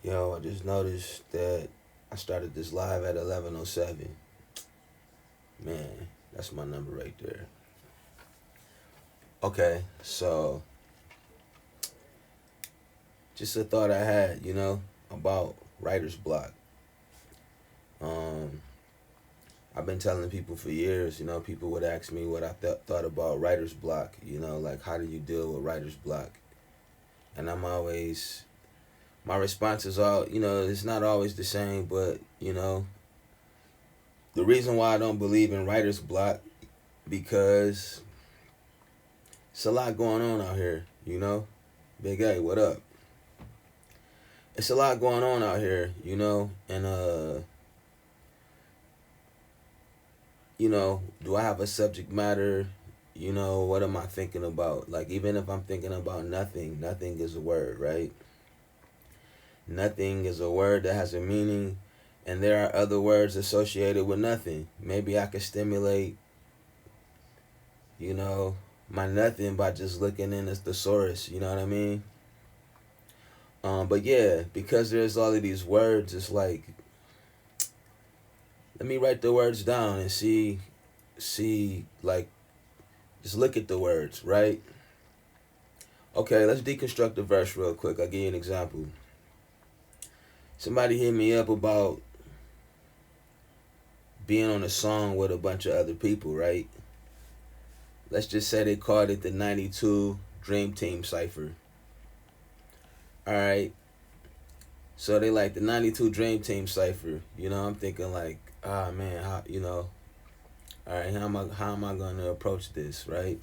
Yo, I just noticed that I started this live at 11:07. Man, that's my number right there. Okay, so just a thought I had, about writer's block. Um, I've been telling people for years, people would ask me what I thought about writer's block, like how do you deal with writer's block? And my response is it's not always the same, but, the reason why I don't believe in writer's block because it's a lot going on out here. Big A, what up? It's a lot going on out here, and do I have a subject matter? What am I thinking about? Like even if I'm thinking about nothing, nothing is a word, right? Nothing is a word that has a meaning, and there are other words associated with nothing. Maybe I could stimulate, you know, my nothing by just looking in the thesaurus, you know what I mean? But yeah, because there's all of these words, it's like let me write the words down and see like just look at the words, right? Okay, let's deconstruct the verse real quick. I'll give you an example. Somebody hit me up about being on a song with a bunch of other people, right? Let's just say they called it the 92 Dream Team Cypher. Alright. So they like the 92 Dream Team Cypher. I'm thinking like, ah man, alright, how am I gonna approach this, right?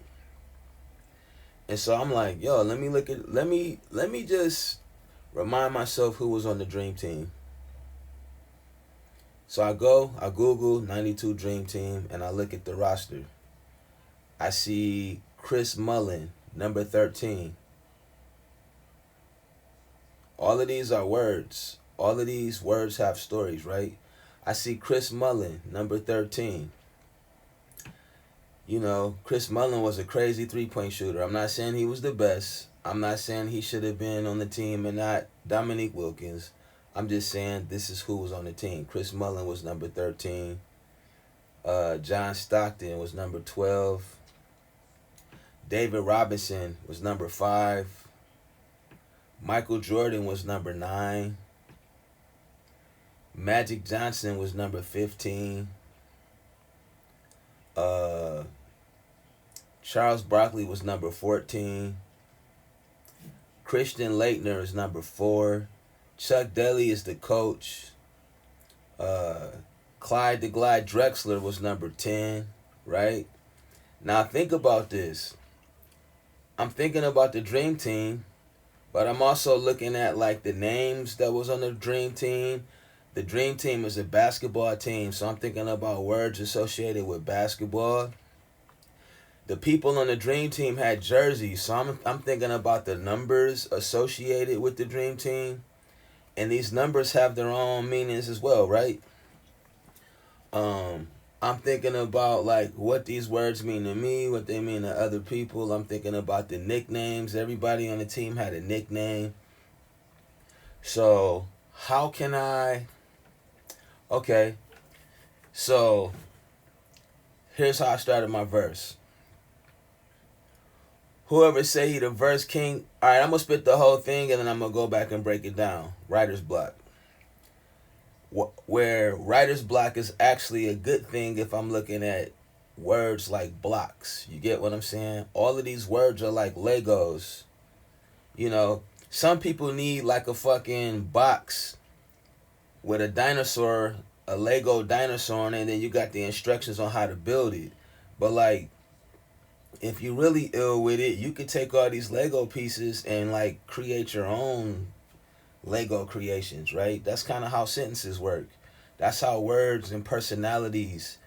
And so I'm like, yo, let me just remind myself who was on the Dream Team. So I Google 92 Dream Team and I look at the roster. I see Chris Mullin, number 13. All of these are words. All of these words have stories, right? I see Chris Mullin, number 13. Chris Mullin was a crazy three-point shooter. I'm not saying he was the best. I'm not saying he should have been on the team and not Dominique Wilkins. I'm just saying this is who was on the team. Chris Mullin was number 13. John Stockton was number 12. David Robinson was number 5. Michael Jordan was number 9. Magic Johnson was number 15. Charles Barkley was number 14. Christian Laettner is number 4. Chuck Daly is the coach. Clyde the Glide Drexler was number 10, right? Now think about this. I'm thinking about the Dream Team, but I'm also looking at like the names that was on the Dream Team. The Dream Team is a basketball team, so I'm thinking about words associated with basketball. The people on the Dream Team had jerseys, so I'm thinking about the numbers associated with the Dream Team, and these numbers have their own meanings as well, right? I'm thinking about like what these words mean to me, what they mean to other people. I'm thinking about the nicknames. Everybody on the team had a nickname. So how can I? Okay, so here's how I started my verse. Whoever say he the verse king. All right, I'm gonna spit the whole thing and then I'm gonna go back and break it down. Writer's block. Where writer's block is actually a good thing if I'm looking at words like blocks. You get what I'm saying? All of these words are like Legos. Some people need like a fucking box with a dinosaur, a Lego dinosaur, and then you got the instructions on how to build it. But like, if you really ill with it, you could take all these Lego pieces and like create your own Lego creations, right? That's kind of how sentences work. That's how words and personalities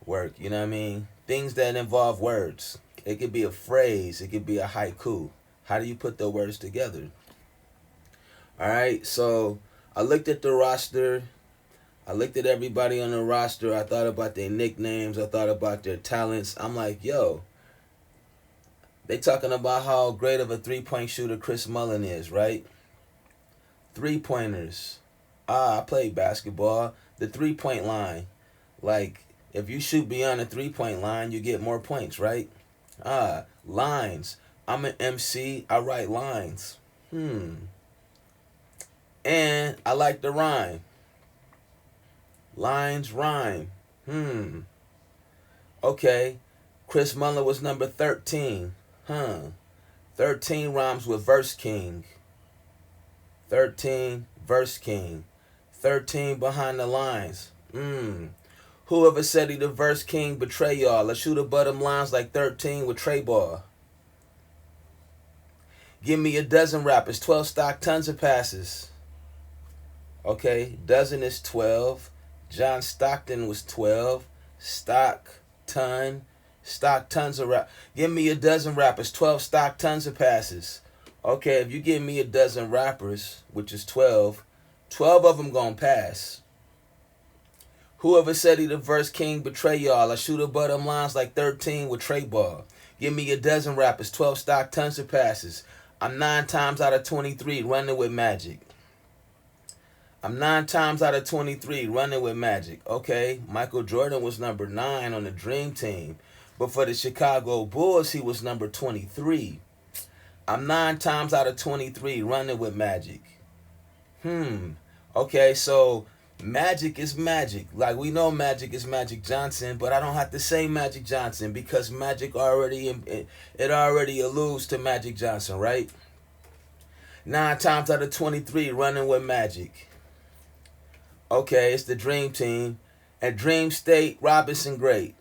work, you know what I mean? Things that involve words. It could be a phrase, it could be a haiku. How do you put the words together? All right, so I looked at the roster. I looked at everybody on the roster. I thought about their nicknames. I thought about their talents. I'm like, yo, they talking about how great of a three-point shooter Chris Mullin is, right? 3-pointers. I played basketball. The 3-point line. Like, if you shoot beyond the 3-point line, you get more points, right? Lines. I'm an MC. I write lines. And I like to rhyme. Lines rhyme. Okay. Chris Muller was number 13. 13 rhymes with verse king. 13 verse king. 13 behind the lines. Whoever said he the verse king betray y'all. Let's shoot a bottom lines like 13 with Trey Ball. Give me a dozen rappers, 12 stock tons of passes. Okay, dozen is 12. John Stockton was 12. Stock tons of rap. Give me a dozen rappers, 12 stock tons of passes. Okay, if you give me a dozen rappers, which is 12 of them gonna pass. Whoever said he the verse king betray y'all. I shoot above them lines like 13 with Trey Ball. Give me a dozen rappers, 12 stock tons of passes. I'm 9 times out of 23 running with Magic. I'm 9 times out of 23 running with Magic. Okay, Michael Jordan was number 9 on the Dream Team. But for the Chicago Bulls, he was number 23. I'm 9 times out of 23 running with Magic. Okay, so Magic is Magic. Like, we know Magic is Magic Johnson, but I don't have to say Magic Johnson because Magic already alludes to Magic Johnson, right? 9 times out of 23 running with Magic. Okay, it's the Dream Team. And Dream State, Robinson great.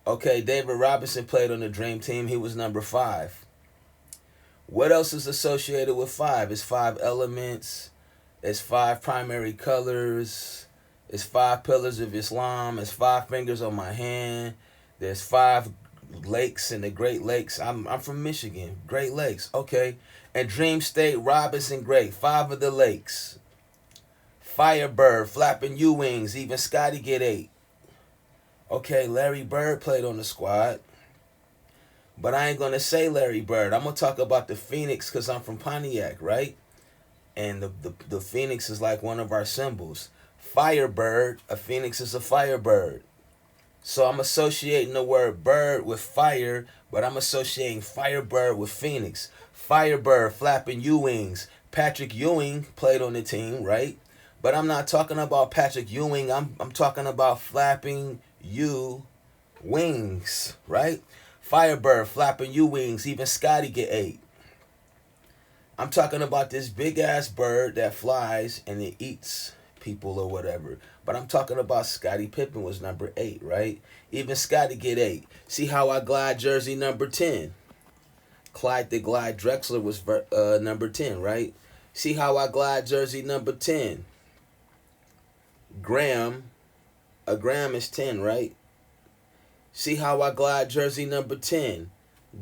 Okay, David Robinson played on the Dream Team. He was number 5. What else is associated with 5? It's 5 elements. It's 5 primary colors. It's 5 pillars of Islam. It's 5 fingers on my hand. There's 5 lakes in the Great Lakes. I'm from Michigan. Great Lakes. Okay. And Dream State, Robinson great. 5 of the lakes. Firebird, flapping U-wings. Even Scotty get 8. Okay, Larry Bird played on the squad. But I ain't going to say Larry Bird. I'm going to talk about the Phoenix because I'm from Pontiac, right? And the Phoenix is like one of our symbols. Firebird, a Phoenix is a firebird. So I'm associating the word bird with fire, but I'm associating Firebird with Phoenix. Firebird, flapping U-wings. Patrick Ewing played on the team, right? But I'm not talking about Patrick Ewing. I'm talking about flapping U-wings, right? Firebird, flapping U-wings. Even Scotty get 8. I'm talking about this big-ass bird that flies and it eats people or whatever. But I'm talking about Scottie Pippen was number 8, right? Even Scotty get 8. See how I glide jersey number 10? Clyde the Glide Drexler was number 10, right? See how I glide jersey number 10? Graham. A gram is 10, right? See how I glide jersey number 10?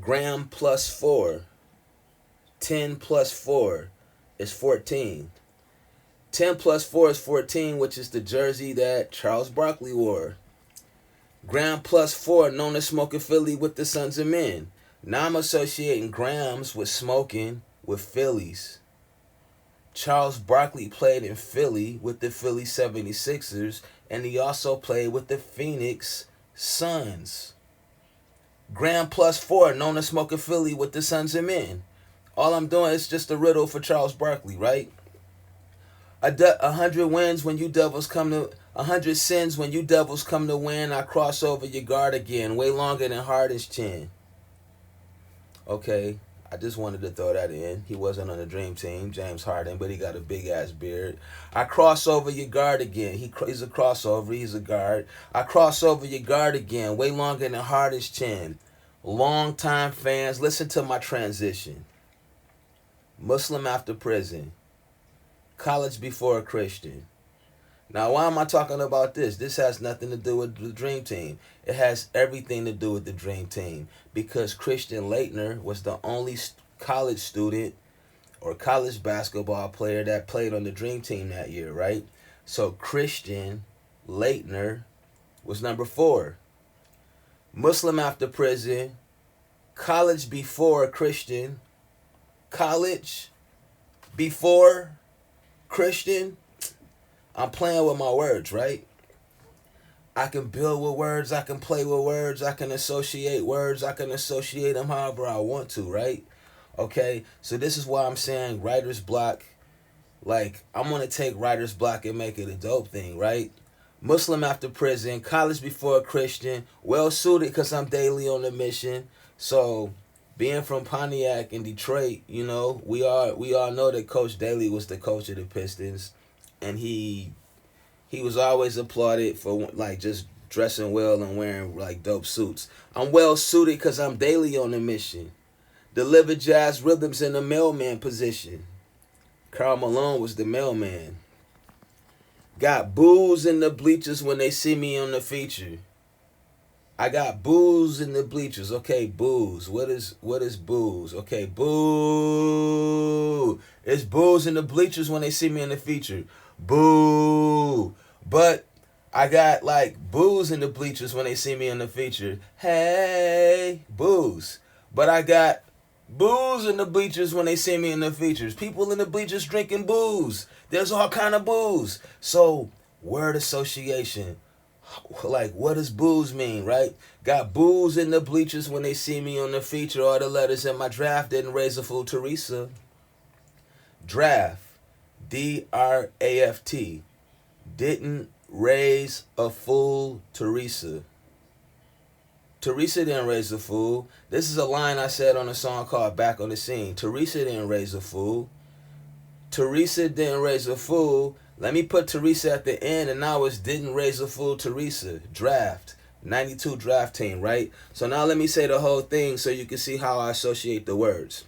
Graham plus 4. 10 plus 4 is 14. 10 plus 4 is 14, which is the jersey that Charles Barkley wore. Graham plus 4, known as Smoking Philly with the Sons of Men. Now I'm associating grams with smoking with Phillies. Charles Barkley played in Philly with the Philly 76ers, and he also played with the Phoenix Suns. Graham plus 4, known as Smoking Philly with the Sons of Men. All I'm doing is just a riddle for Charles Barkley, right? 100 wins when you devils come to 100 sins when you devils come to win. I cross over your guard again, way longer than Harden's chin. Okay, I just wanted to throw that in. He wasn't on the Dream Team, James Harden, but he got a big ass beard. I cross over your guard again. He's a crossover. He's a guard. I cross over your guard again, way longer than Harden's chin. Long time fans, listen to my transition. Muslim after prison. College before a Christian. Now, why am I talking about this? This has nothing to do with the Dream Team. It has everything to do with the Dream Team because Christian Laettner was the only college student or college basketball player that played on the Dream Team that year, right? So Christian Laettner was number 4. Muslim after prison. College before a Christian. College before Christian, I'm playing with my words, right? I can build with words, I can play with words, I can associate words, I can associate them however I want to, right? Okay, so this is why I'm saying writer's block. Like, I'm gonna take writer's block and make it a dope thing, right? Muslim after prison, college before a Christian, well suited because I'm daily on a mission. So, being from Pontiac in Detroit, you know, we all know that Coach Daly was the coach of the Pistons, and he was always applauded for like just dressing well and wearing like dope suits. I'm well suited because I'm daily on a mission. Deliver jazz rhythms in the mailman position. Karl Malone was the mailman. Got booze in the bleachers when they see me on the feature. I got booze in the bleachers. Okay, booze. What is booze? Okay, boo. It's booze in the bleachers when they see me in the feature. Boo. But I got like booze in the bleachers when they see me in the feature. Hey, booze. But I got booze in the bleachers when they see me in the features. People in the bleachers drinking booze. There's all kind of booze. So, word association. Like, what does booze mean, right? Got booze in the bleachers when they see me on the feature. All the letters in my draft didn't raise a fool, Teresa. Draft. D-R-A-F-T. Didn't raise a fool, Teresa. Teresa didn't raise a fool. This is a line I said on a song called Back on the Scene. Teresa didn't raise a fool. Teresa didn't raise a fool. Let me put Teresa at the end, and now it's didn't raise a fool, Teresa. Draft. 92 draft team, right? So now let me say the whole thing so you can see how I associate the words.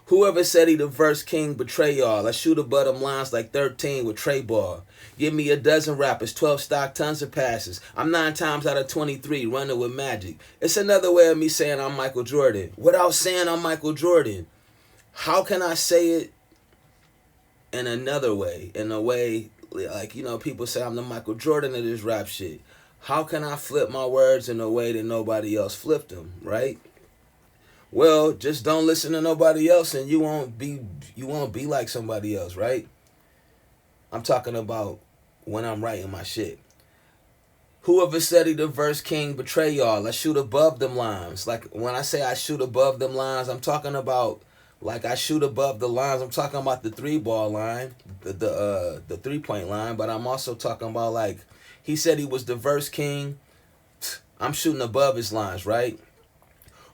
Whoever said he the verse king betray y'all. I shoot above them lines like 13 with Trey Ball. Give me a dozen rappers, 12 stock, tons of passes. I'm 9 times out of 23 running with magic. It's another way of me saying I'm Michael Jordan. Without saying I'm Michael Jordan, how can I say it in another way? In a way, like, you know, people say I'm the Michael Jordan of this rap shit. How can I flip my words in a way that nobody else flipped them, right? Well, just don't listen to nobody else and you won't be like somebody else, right? I'm talking about when I'm writing my shit. Whoever said he the verse king betray y'all. I shoot above them lines. Like when I say I shoot above them lines, I'm talking about like I shoot above the lines. I'm talking about the 3-ball line, the 3-point line, but I'm also talking about like he said he was the verse king. I'm shooting above his lines, right?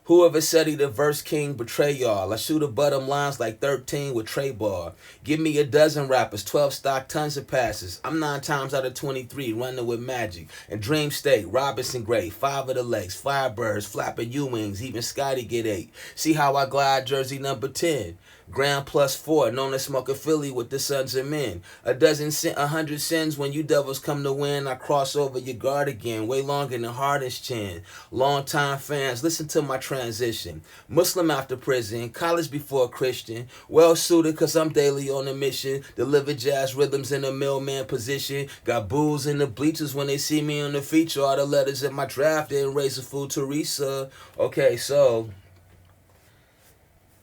Whoever said he the verse king betray y'all. I shoot above them lines like 13 with Trey Ball. Give me a dozen rappers, 12 stock, tons of passes. I'm 9 times out of 23 running with magic. And Dream State, Robinson Gray, 5 of the legs, Firebirds, flapping U-wings, even Scotty get 8. See how I glide jersey number 10. Grand plus 4, known as Smoke a Philly with the sons of men. 100 sins when you devils come to win. I cross over your guard again, way longer than hardest chin. Long time fans, listen to my transition. Muslim after prison, college before Christian. Well suited cause I'm daily on a mission. Deliver jazz rhythms in a mailman position. Got booze in the bleachers when they see me on the feature. All the letters in my draft didn't raise a fool, Teresa. Okay, so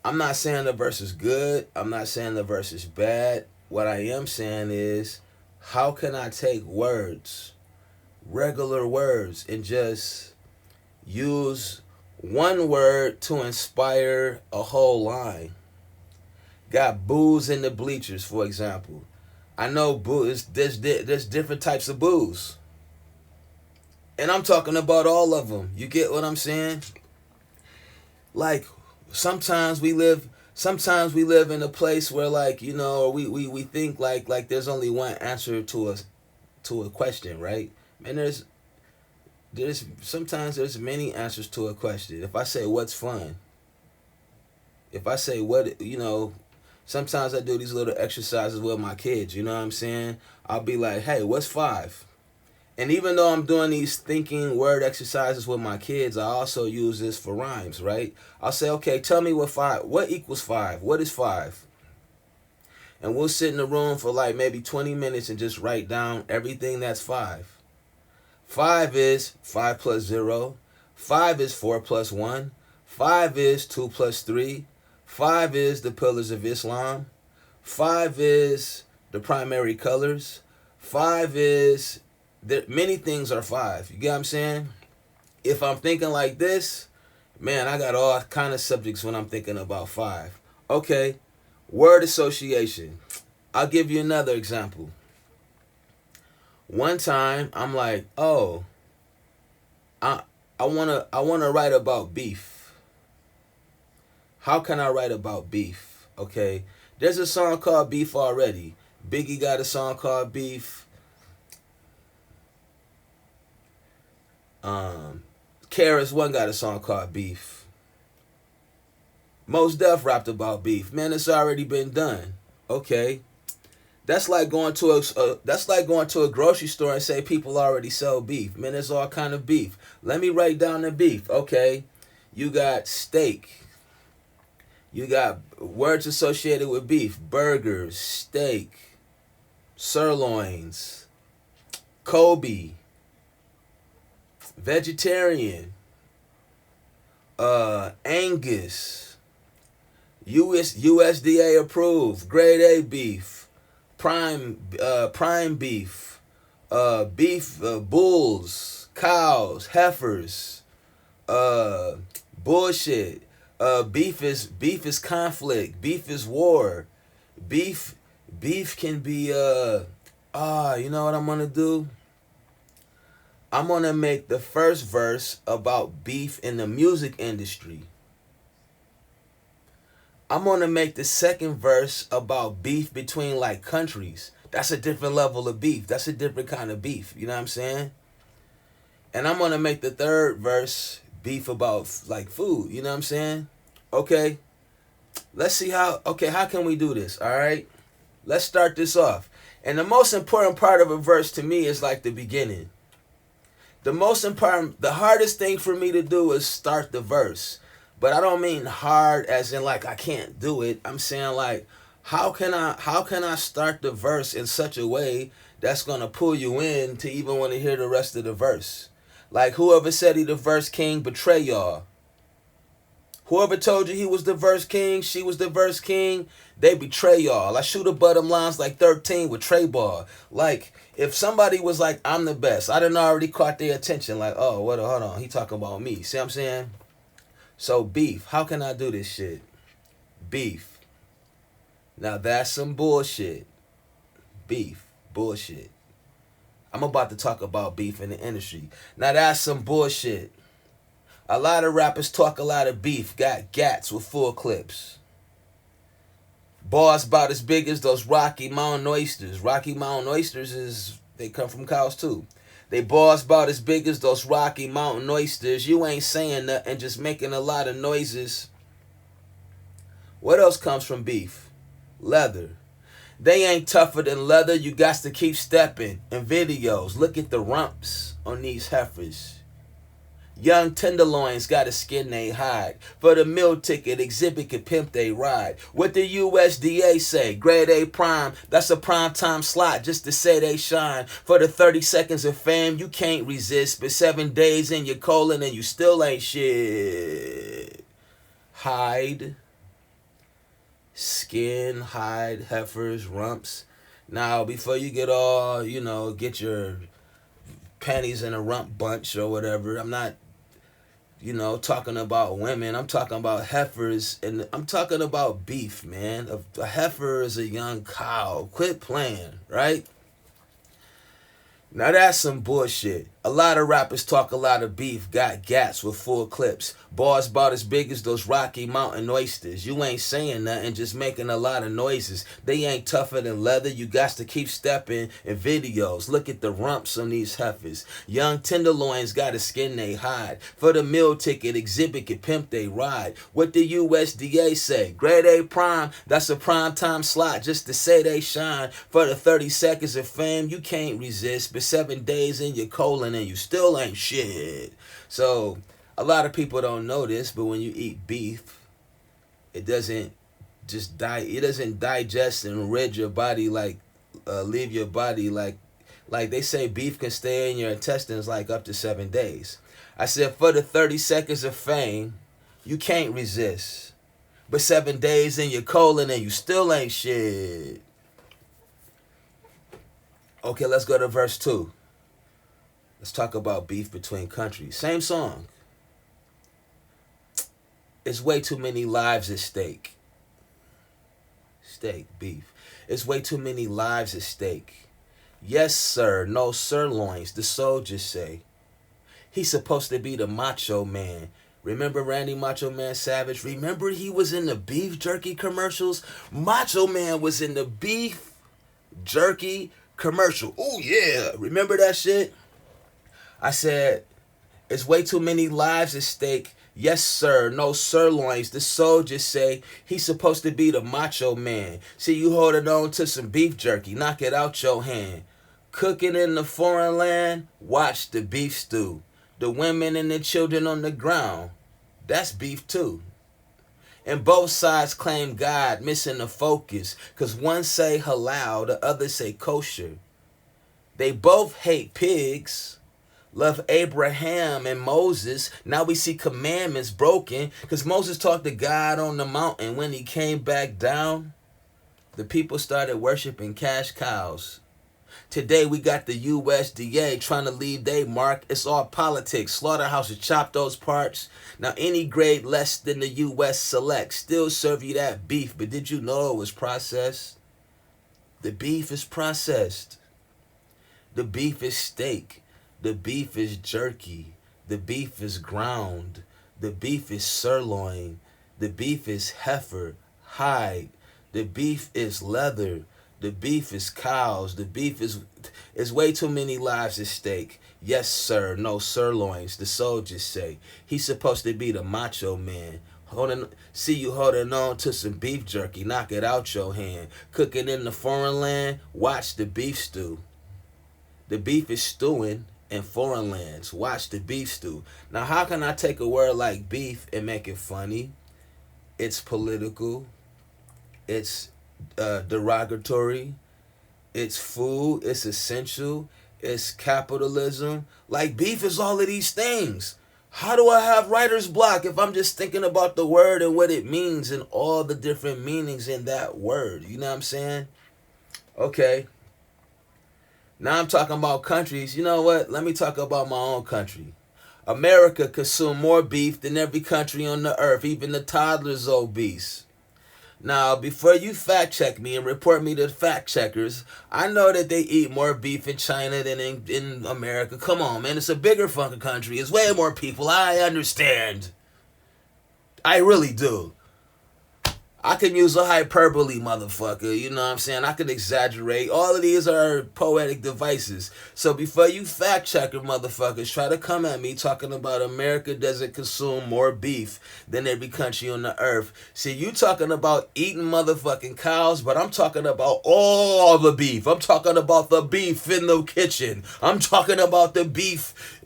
I'm not saying the verse is good. I'm not saying the verse is bad. What I am saying is, how can I take words, regular words, and just use one word to inspire a whole line? Got booze in the bleachers, for example. I know booze. There's different types of booze, and I'm talking about all of them. You get what I'm saying? Like, sometimes we live in a place where, like, you know, we think like there's only one answer to a question, right? And there's sometimes there's many answers to a question. If I say what's fun, if I say what, you know, sometimes I do these little exercises with my kids, you know what I'm saying? I'll be like, hey, what's 5? And even though I'm doing these thinking word exercises with my kids, I also use this for rhymes, right? I'll say, okay, tell me what equals 5? What is 5? And we'll sit in the room for like maybe 20 minutes and just write down everything that's 5. 5 is 5 plus 0. 5 is 4 plus 1. 5 is 2 plus 3. 5 is the pillars of Islam. 5 is the primary colors. Five is that many things are five. You get what I'm saying? If I'm thinking like this, man, I got all kind of subjects when I'm thinking about five. Okay, word association. I'll give you another example. One time, I'm like, oh, I I wanna write about beef. How can I write about beef? Okay, there's a song called Beef already. Biggie got a song called Beef. Um, KRS One got a song called Beef. Mos Def rapped about beef. Man, it's already been done. Okay, that's like going to a grocery store and say people already sell beef. Man, there's all kind of beef. Let me write down the beef. Okay, you got steak. You got words associated with beef: burgers, steak, sirloins, Kobe, vegetarian, Angus, USDA approved, grade A beef, prime beef, beef, bulls, cows, heifers, uh bullshit. Beef is conflict. Beef is war. Beef beef can be you know what I'm gonna do? I'm gonna make the first verse about beef in the music industry. I'm gonna make the second verse about beef between like countries. That's a different level of beef. That's a different kind of beef. You know what I'm saying? And I'm gonna make the third verse beef about like food. You know what I'm saying? Okay. Let's see how. Okay, how can we do this? All right. Let's start this off. And the most important part of a verse to me is like the beginning. The most important, the hardest thing for me to do is start the verse. But I don't mean hard as in like I can't do it. I'm saying like how can I start the verse in such a way that's gonna pull you in to even want to hear the rest of the verse? Like whoever said he the verse king betray y'all. Whoever told you he was the verse king, she was the verse king, they betray y'all. I shoot a bottom lines like 13 with Trey Ball. Like, if somebody was like, I'm the best, I done already caught their attention. Like, oh, what? Hold on, he talking about me. See what I'm saying? So, beef. How can I do this shit? Beef. Now, that's some bullshit. Beef. Bullshit. I'm about to talk about beef in the industry. Now, that's some bullshit. A lot of rappers talk a lot of beef, got gats with full clips. Bars about as big as those Rocky Mountain oysters. Rocky Mountain oysters they come from cows too. They bars about as big as those Rocky Mountain oysters. You ain't saying nothing, just making a lot of noises. What else comes from beef? Leather. They ain't tougher than leather, you got to keep stepping. In videos, look at the rumps on these heifers. Young tenderloins gotta skin they hide. For the meal ticket, exhibit can pimp they ride. What the USDA say? Grade A prime, that's a prime time slot just to say they shine. For the 30 seconds of fame, you can't resist. But 7 days in your colon and you still ain't shit. Hide. Skin, hide, heifers, rumps. Now, before you get all, get your panties in a rump bunch or whatever, I'm not talking about women. I'm talking about heifers, and I'm talking about beef, man. A heifer is a young cow. Quit playing, right? Now that's some bullshit. A lot of rappers talk a lot of beef, got gats with full clips. Bars about as big as those Rocky Mountain oysters. You ain't saying nothing, just making a lot of noises. They ain't tougher than leather, you got to keep stepping in videos. Look at the rumps on these heifers. Young tenderloins gotta skin they hide. For the meal ticket, exhibit can pimp they ride. What the USDA say? Grade A prime, that's a prime time slot just to say they shine. For the 30 seconds of fame, you can't resist. But 7 days in your colon and you still ain't shit. So a lot of people don't know this, but when you eat beef, it doesn't it doesn't digest and rid your body like leave your body like they say beef can stay in your intestines like up to 7 days. I said for the 30 seconds of fame, you can't resist. But 7 days in your colon and you still ain't shit. Okay, let's go to verse 2. Let's talk about beef between countries. Same song. It's way too many lives at stake. Beef. It's way too many lives at stake. Yes, sir, no sirloins, the soldiers say. He's supposed to be the macho man. Remember Randy Macho Man Savage? Remember he was in the beef jerky commercials? Macho Man was in the beef jerky commercial. Oh, yeah. Remember that shit? I said, it's way too many lives at stake. Yes, sir, no sirloins. The soldiers say he's supposed to be the macho man. See you holding on to some beef jerky. Knock it out your hand. Cooking in the foreign land. Watch the beef stew. The women and the children on the ground. That's beef too. And both sides claim God, missing the focus. Cause one say halal, the other say kosher. They both hate pigs. Love Abraham and Moses. Now we see commandments broken. Cause Moses talked to God on the mountain. When he came back down, the people started worshiping cash cows. Today we got the USDA trying to leave their mark. It's all politics. Slaughterhouses chop those parts. Now any grade less than the US Select still serve you that beef. But did you know it was processed? The beef is processed. The beef is steak. The beef is jerky. The beef is ground. The beef is sirloin. The beef is heifer, hide. The beef is leather. The beef is cows. The beef is way too many lives at stake. Yes, sir, no sirloins, the soldiers say. He's supposed to be the macho man. See you holding on to some beef jerky. Knock it out your hand. Cooking in the foreign land. Watch the beef stew. The beef is stewing in foreign lands. Watch the beef stew. Now, how can I take a word like beef and make it funny? It's political. It's derogatory. It's food. It's essential. It's capitalism. Like, beef is all of these things. How do I have writer's block if I'm just thinking about the word and what it means and all the different meanings in that word? You know what I'm saying? Okay. Now I'm talking about countries. You know what? Let me talk about my own country. America consumes more beef than every country on the earth. Even the toddlers obese. Now, before you fact check me and report me to fact checkers, I know that they eat more beef in China than in America. Come on, man. It's a bigger fucking country. It's way more people. I understand. I really do. I can use a hyperbole, motherfucker. You know what I'm saying? I can exaggerate. All of these are poetic devices. So before you fact checker motherfuckers try to come at me talking about America doesn't consume more beef than every country on the earth. See, you talking about eating motherfucking cows, but I'm talking about all the beef. I'm talking about the beef in the kitchen. I'm talking about the beef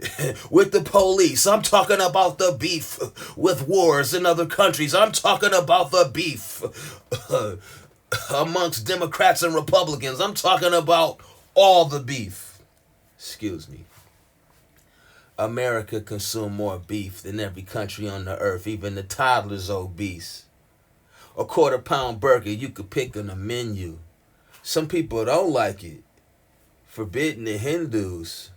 with the police. I'm talking about the beef with wars in other countries. I'm talking about the beef amongst Democrats and Republicans. I'm talking about all the beef. Excuse me. America consumes more beef than every country on the earth. Even the toddlers obese. A quarter-pound burger you could pick on the menu. Some people don't like it. Forbidden to Hindus.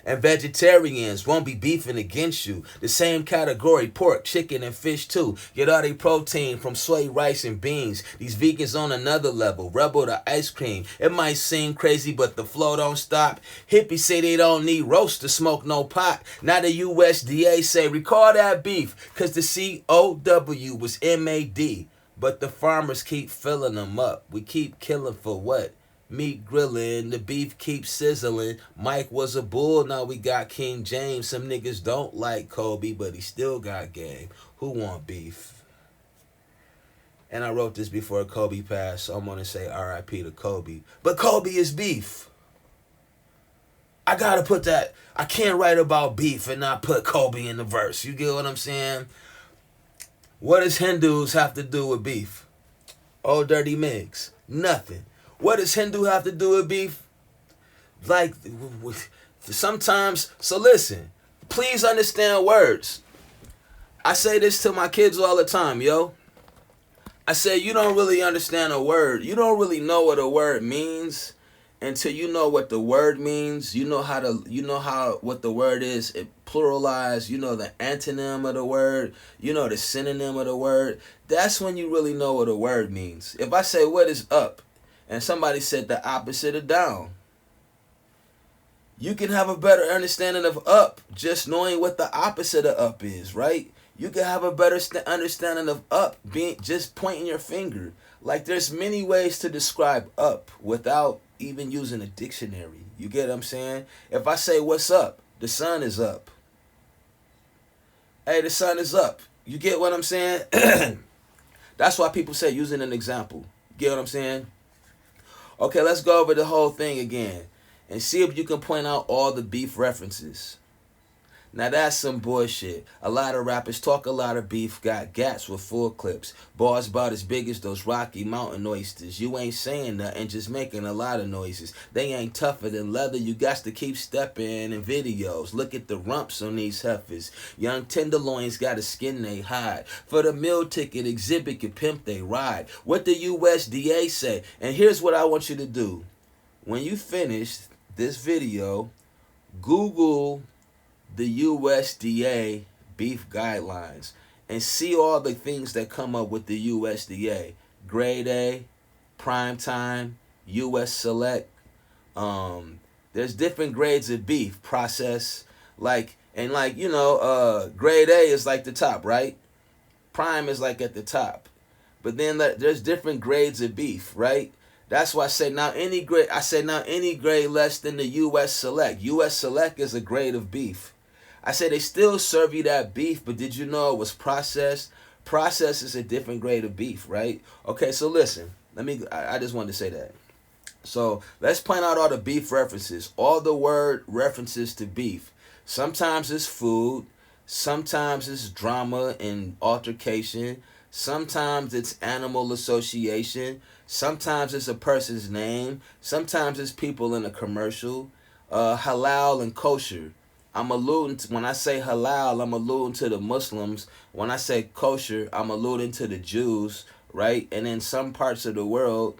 And vegetarians won't be beefing against you. The same category, pork, chicken, and fish too. Get all their protein from soy, rice, and beans. These vegans on another level. Rebel to ice cream. It might seem crazy, but the flow don't stop. Hippies say they don't need roast to smoke no pot. Now the USDA say, recall that beef. Cause the COW was MAD. But the farmers keep filling them up. We keep killing for what? Meat grilling, the beef keeps sizzling. Mike was a bull, now we got King James. Some niggas don't like Kobe, but he still got game. Who want beef? And I wrote this before Kobe passed, so I'm going to say R.I.P. to Kobe. But Kobe is beef. I got to put that. I can't write about beef and not put Kobe in the verse. You get what I'm saying? What does Hindus have to do with beef? Old Dirty Migs. Nothing. What does Hindu have to do with beef? Like, sometimes, so listen, please understand words. I say this to my kids all the time, yo. I say, you don't really understand a word. You don't really know what a word means until you know what the word means. You know how what the word is. It pluralized. You know the antonym of the word. You know the synonym of the word. That's when you really know what a word means. If I say what is up, and somebody said the opposite of down, you can have a better understanding of up just knowing what the opposite of up is, right? You can have a better understanding of up being just pointing your finger. Like there's many ways to describe up without even using a dictionary. You get what I'm saying? If I say what's up, the sun is up. Hey, the sun is up. You get what I'm saying? That's why people say using an example. You get what I'm saying? Okay, let's go over the whole thing again and see if you can point out all the beef references. Now that's some bullshit. A lot of rappers talk a lot of beef, got gats with full clips. Bars about as big as those Rocky Mountain oysters. You ain't saying nothing, just making a lot of noises. They ain't tougher than leather, you got to keep stepping in videos. Look at the rumps on these heifers. Young tenderloins got a skin they hide. For the meal ticket, exhibit can pimp they ride. What the USDA say? And here's what I want you to do. When you finish this video, Google the USDA beef guidelines and see all the things that come up with the USDA. Grade A, prime time, US select. There's different grades of beef process, grade A is like the top, right? Prime is like at the top. But then there's different grades of beef, right? That's why I say now any grade less than the US select. US select is a grade of beef. I say they still serve you that beef, but did you know it was processed? Processed is a different grade of beef, right? Okay, so listen. I just wanted to say that. So let's point out all the beef references, all the word references to beef. Sometimes it's food, sometimes it's drama and altercation, sometimes it's animal association, sometimes it's a person's name, sometimes it's people in a commercial, halal and kosher. When I say halal, I'm alluding to the Muslims. When I say kosher, I'm alluding to the Jews, right? And in some parts of the world,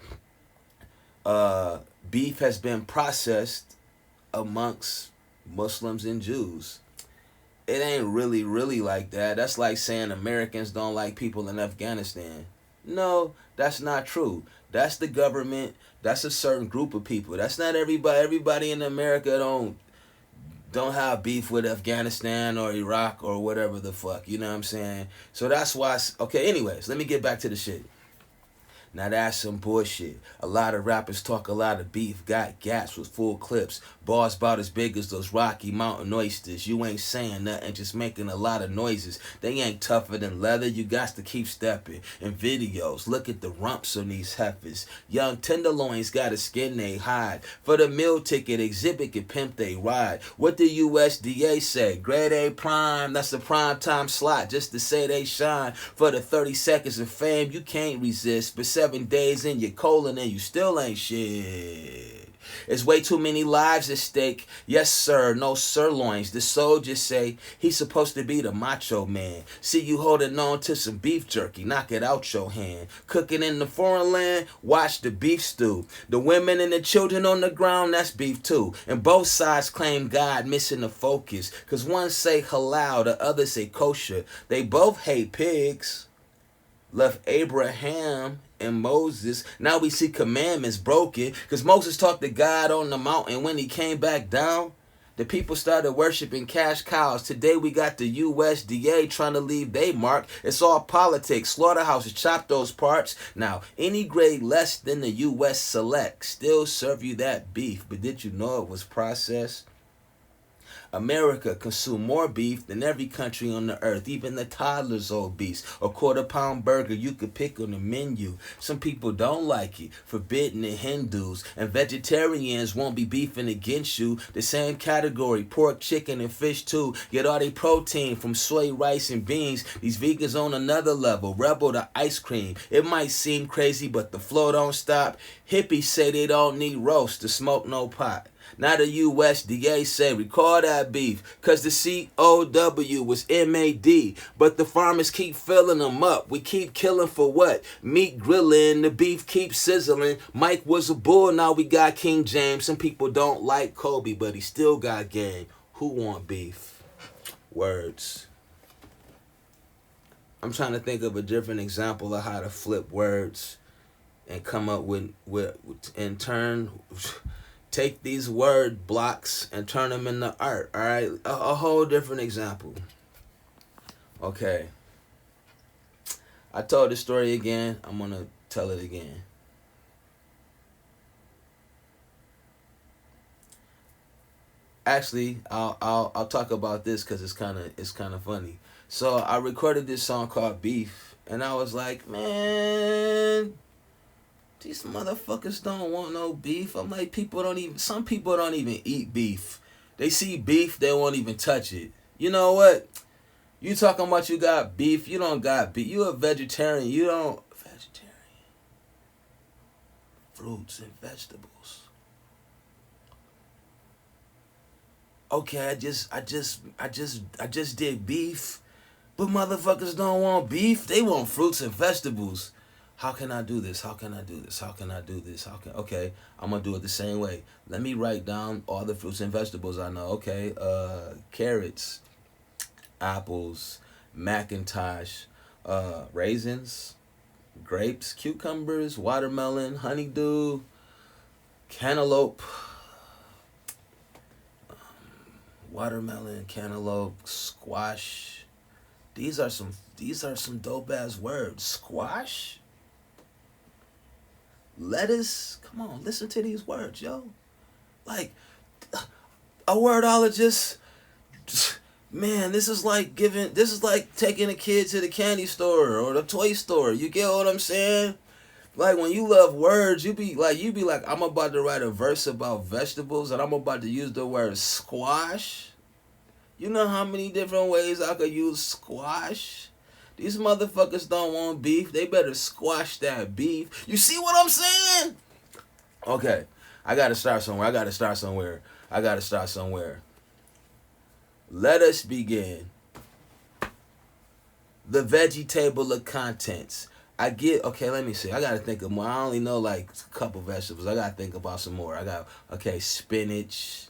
beef has been processed amongst Muslims and Jews. It ain't really like that. That's like saying Americans don't like people in Afghanistan. No, that's not true. That's the government. That's a certain group of people. That's not everybody. Everybody in America don't have beef with Afghanistan or Iraq or whatever the fuck. You know what I'm saying? So that's why. Okay, anyways, let me get back to the shit. Now that's some bullshit. A lot of rappers talk a lot of beef, got gaps with full clips. Bars about as big as those Rocky Mountain oysters. You ain't saying nothing, just making a lot of noises. They ain't tougher than leather, you got to keep stepping. In videos, look at the rumps on these heifers. Young tenderloins got a skin they hide. For the meal ticket, exhibit can pimp they ride. What the USDA say? Grade A prime, that's the prime time slot, just to say they shine. For the 30 seconds of fame, you can't resist, but 7 days in your colon and you still ain't shit. There's way too many lives at stake. Yes, sir, no sirloins. The soldiers say he's supposed to be the macho man. See you holding on to some beef jerky, knock it out your hand. Cooking in the foreign land, watch the beef stew. The women and the children on the ground, that's beef too. And both sides claim God, missing the focus. Cause one say halal, the other say kosher. They both hate pigs. Left Abraham and Moses. Now we see commandments broken because Moses talked to God on the mountain. When he came back down, the people started worshiping cash cows. Today we got the USDA trying to leave their mark. It's all politics. Slaughterhouses chop those parts. Now, any grade less than the US select still serve you that beef. But did you know it was processed? America consume more beef than every country on the earth, even the toddlers old beast. A quarter-pound burger you could pick on the menu. Some people don't like it, forbidden to Hindus, and vegetarians won't be beefing against you. The same category, pork, chicken, and fish too. Get all their protein from soy, rice, and beans. These vegans on another level, rebel to ice cream. It might seem crazy, but the flow don't stop. Hippies say they don't need roast to smoke no pot. Now the USDA say record that beef, cause the COW was MAD. But the farmers keep filling them up. We keep killing for what? Meat grilling, the beef keeps sizzling. Mike was a bull, now we got King James. Some people don't like Kobe, but he still got game. Who want beef? Words. I'm trying to think of a different example of how to flip words and come up with in turn, take these word blocks and turn them into art. All right, a whole different example. Okay, I told the story again. I'm gonna tell it again. Actually, I'll talk about this because it's kind of funny. So I recorded this song called Beef, and I was like, man, these motherfuckers don't want no beef. I'm like, some people don't even eat beef. They see beef, they won't even touch it. You know what? You talking about you got beef, you don't got beef. You a vegetarian, you don't, vegetarian. Fruits and vegetables. Okay, I just did beef. But motherfuckers don't want beef, they want fruits and vegetables. How can I do this? How can I do this? How can I do this? Okay, I'm gonna do it the same way. Let me write down all the fruits and vegetables I know. Okay, carrots, apples, Macintosh, raisins, grapes, cucumbers, watermelon, honeydew, cantaloupe, watermelon, cantaloupe, squash. These are some dope ass words. Squash, lettuce. Come on, listen to these words, yo. Like a wordologist. Man, this is like taking a kid to the candy store or the toy store. You get what I'm saying? Like when you love words, you be like, I'm about to write a verse about vegetables and I'm about to use the word squash. You know how many different ways I could use squash? These motherfuckers don't want beef. They better squash that beef. You see what I'm saying? Okay. I gotta start somewhere. Let us begin. The veggie table of contents. Okay, let me see. I gotta think of more. I only know like a couple vegetables. I gotta think about some more. Okay, spinach.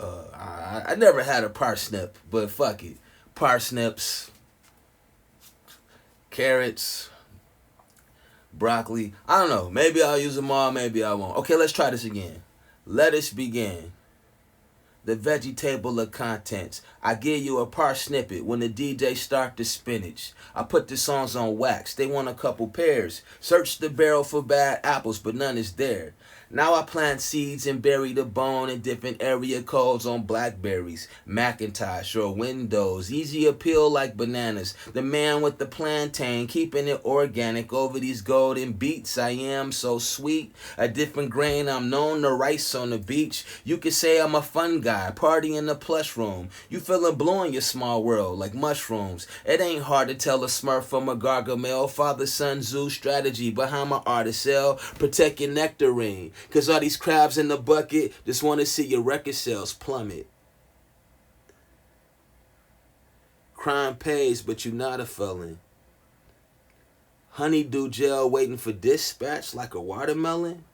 I never had a parsnip, but fuck it. Parsnips, carrots, broccoli. I don't know. Maybe I'll use them all, maybe I won't. Okay, let's try this again. Let us begin. The veggie table of contents. I give you a parsnippet when the DJ start the spinach. I put the songs on wax. They want a couple pairs. Search the barrel for bad apples, but none is there. Now I plant seeds and bury the bone in different area codes on Blackberries, Macintosh, or Windows. Easy appeal like bananas. The man with the plantain, keeping it organic over these golden beets. I am so sweet. A different grain, I'm known to rice on the beach. You could say I'm a fun guy, party in the plush room. You feeling blue in your small world like mushrooms. It ain't hard to tell a smurf from a gargamel. Father, son, zoo strategy behind my artist cell. Protect your nectarine. Cause all these crabs in the bucket just want to see your record sales plummet. Crime pays, but you not a felon. Honeydew gel waiting for dispatch like a watermelon.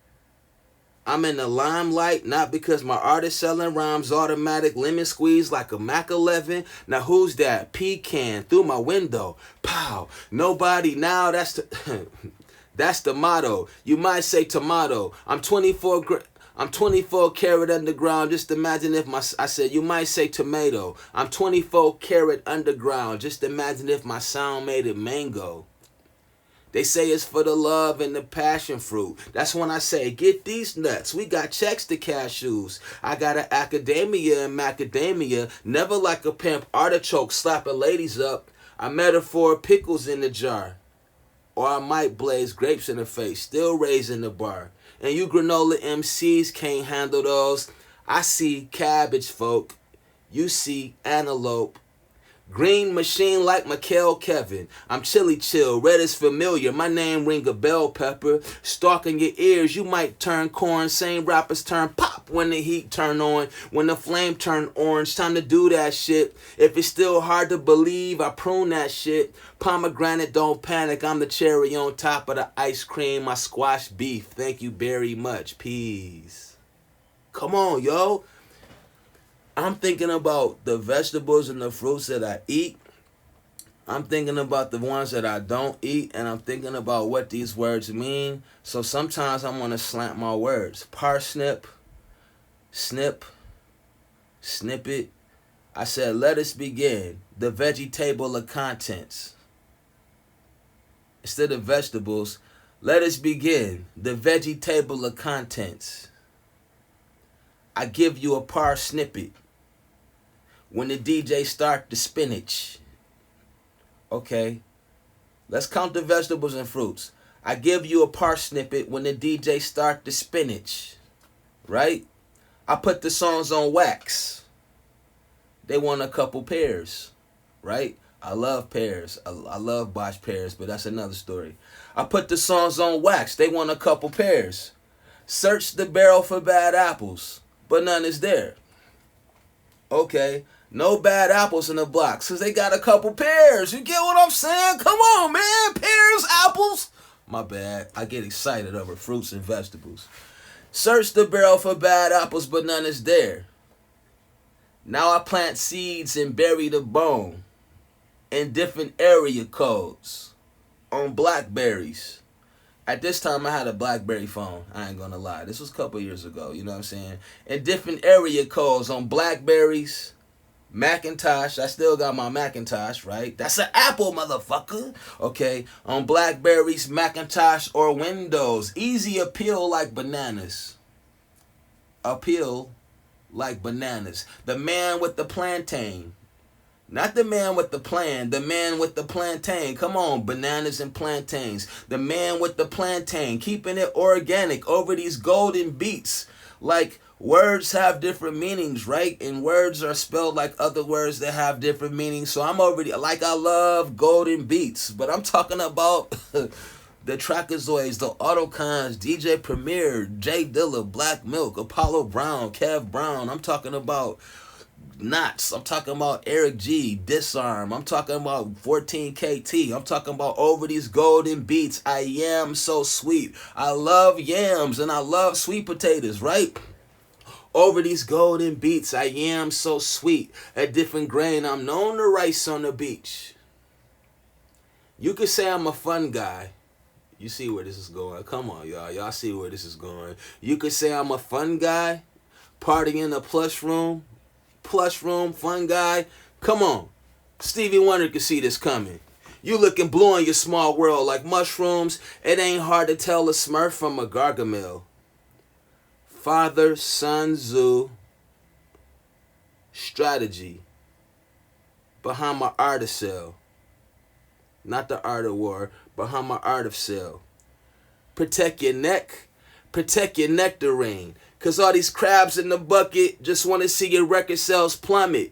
I'm in the limelight, not because my art is selling rhymes automatic, lemon squeeze like a Mac 11. Now who's that? Pecan through my window. Pow. Nobody now, that's the that's the motto. You might say tomato. I'm 24 karat underground. Just imagine if I said you might say tomato. I'm 24 karat underground. Just imagine if my sound made it mango. They say it's for the love and the passion fruit. That's when I say, get these nuts. We got checks to cashews. I got an academia and macadamia. Never like a pimp artichoke slapping ladies up. I metaphor pickles in the jar. Or I might blaze grapes in the face, still raising the bar. And you granola MCs can't handle those. I see cabbage folk. You see antelope. Green machine like Mikhail Kevin. I'm chilly chill, red is familiar. My name ring a bell pepper. Stalking your ears, you might turn corn. Same rappers turn pop when the heat turn on. When the flame turn orange, time to do that shit. If it's still hard to believe, I prune that shit. Pomegranate, don't panic. I'm the cherry on top of the ice cream. I squash beef. Thank you very much. Peace. Come on, yo. I'm thinking about the vegetables and the fruits that I eat. I'm thinking about the ones that I don't eat, and I'm thinking about what these words mean. So sometimes I'm going to slant my words. Parsnip, snip, snippet. I said, let us begin. The veggie table of contents. Instead of vegetables, let us begin. The veggie table of contents. I give you a parsnippet. When the DJ start the spinach. Okay. Let's count the vegetables and fruits. I give you a parsnippet when the DJ start the spinach. Right? I put the songs on wax. They want a couple pairs. Right? I love pears. I love botched pears, but that's another story. I put the songs on wax. They want a couple pairs. Search the barrel for bad apples, but none is there. Okay. No bad apples in the blocks, because they got a couple pears. You get what I'm saying? Come on, man. Pears, apples. My bad. I get excited over fruits and vegetables. Search the barrel for bad apples, but none is there. Now I plant seeds and bury the bone in different area codes on blackberries. At this time, I had a BlackBerry phone. I ain't going to lie. This was a couple years ago. You know what I'm saying? In different area codes on blackberries. Macintosh, I still got my Macintosh, right? That's an Apple, motherfucker. Okay, on Blackberries, Macintosh, or Windows. Easy appeal like bananas. Appeal like bananas. The man with the plantain. Not the man with the plan, the man with the plantain. Come on, bananas and plantains. The man with the plantain, keeping it organic over these golden beets. Like, words have different meanings, right? And words are spelled like other words that have different meanings. So I'm already, like, I love golden beats. But I'm talking about the Trapezoids, the Autocons, DJ Premier, Jay Dilla, Black Milk, Apollo Brown, Kev Brown. I'm talking about Knots. I'm talking about Eric G, Disarm. I'm talking about 14KT. I'm talking about over these golden beats. I am so sweet. I love yams and I love sweet potatoes, right? Over these golden beats, I am so sweet. A different grain, I'm known to rice on the beach. You could say I'm a fun guy. You see where this is going. Come on, y'all. Y'all see where this is going. You could say I'm a fun guy. Partying in a plush room, fun guy. Come on. Stevie Wonder could see this coming. You looking blue in your small world like mushrooms. It ain't hard to tell a Smurf from a Gargamel. Father, Sun Tzu, strategy behind my art of sale. Not the art of war, behind my art of sale. Protect your neck, protect your nectarine. Cause all these crabs in the bucket just want to see your record sales plummet.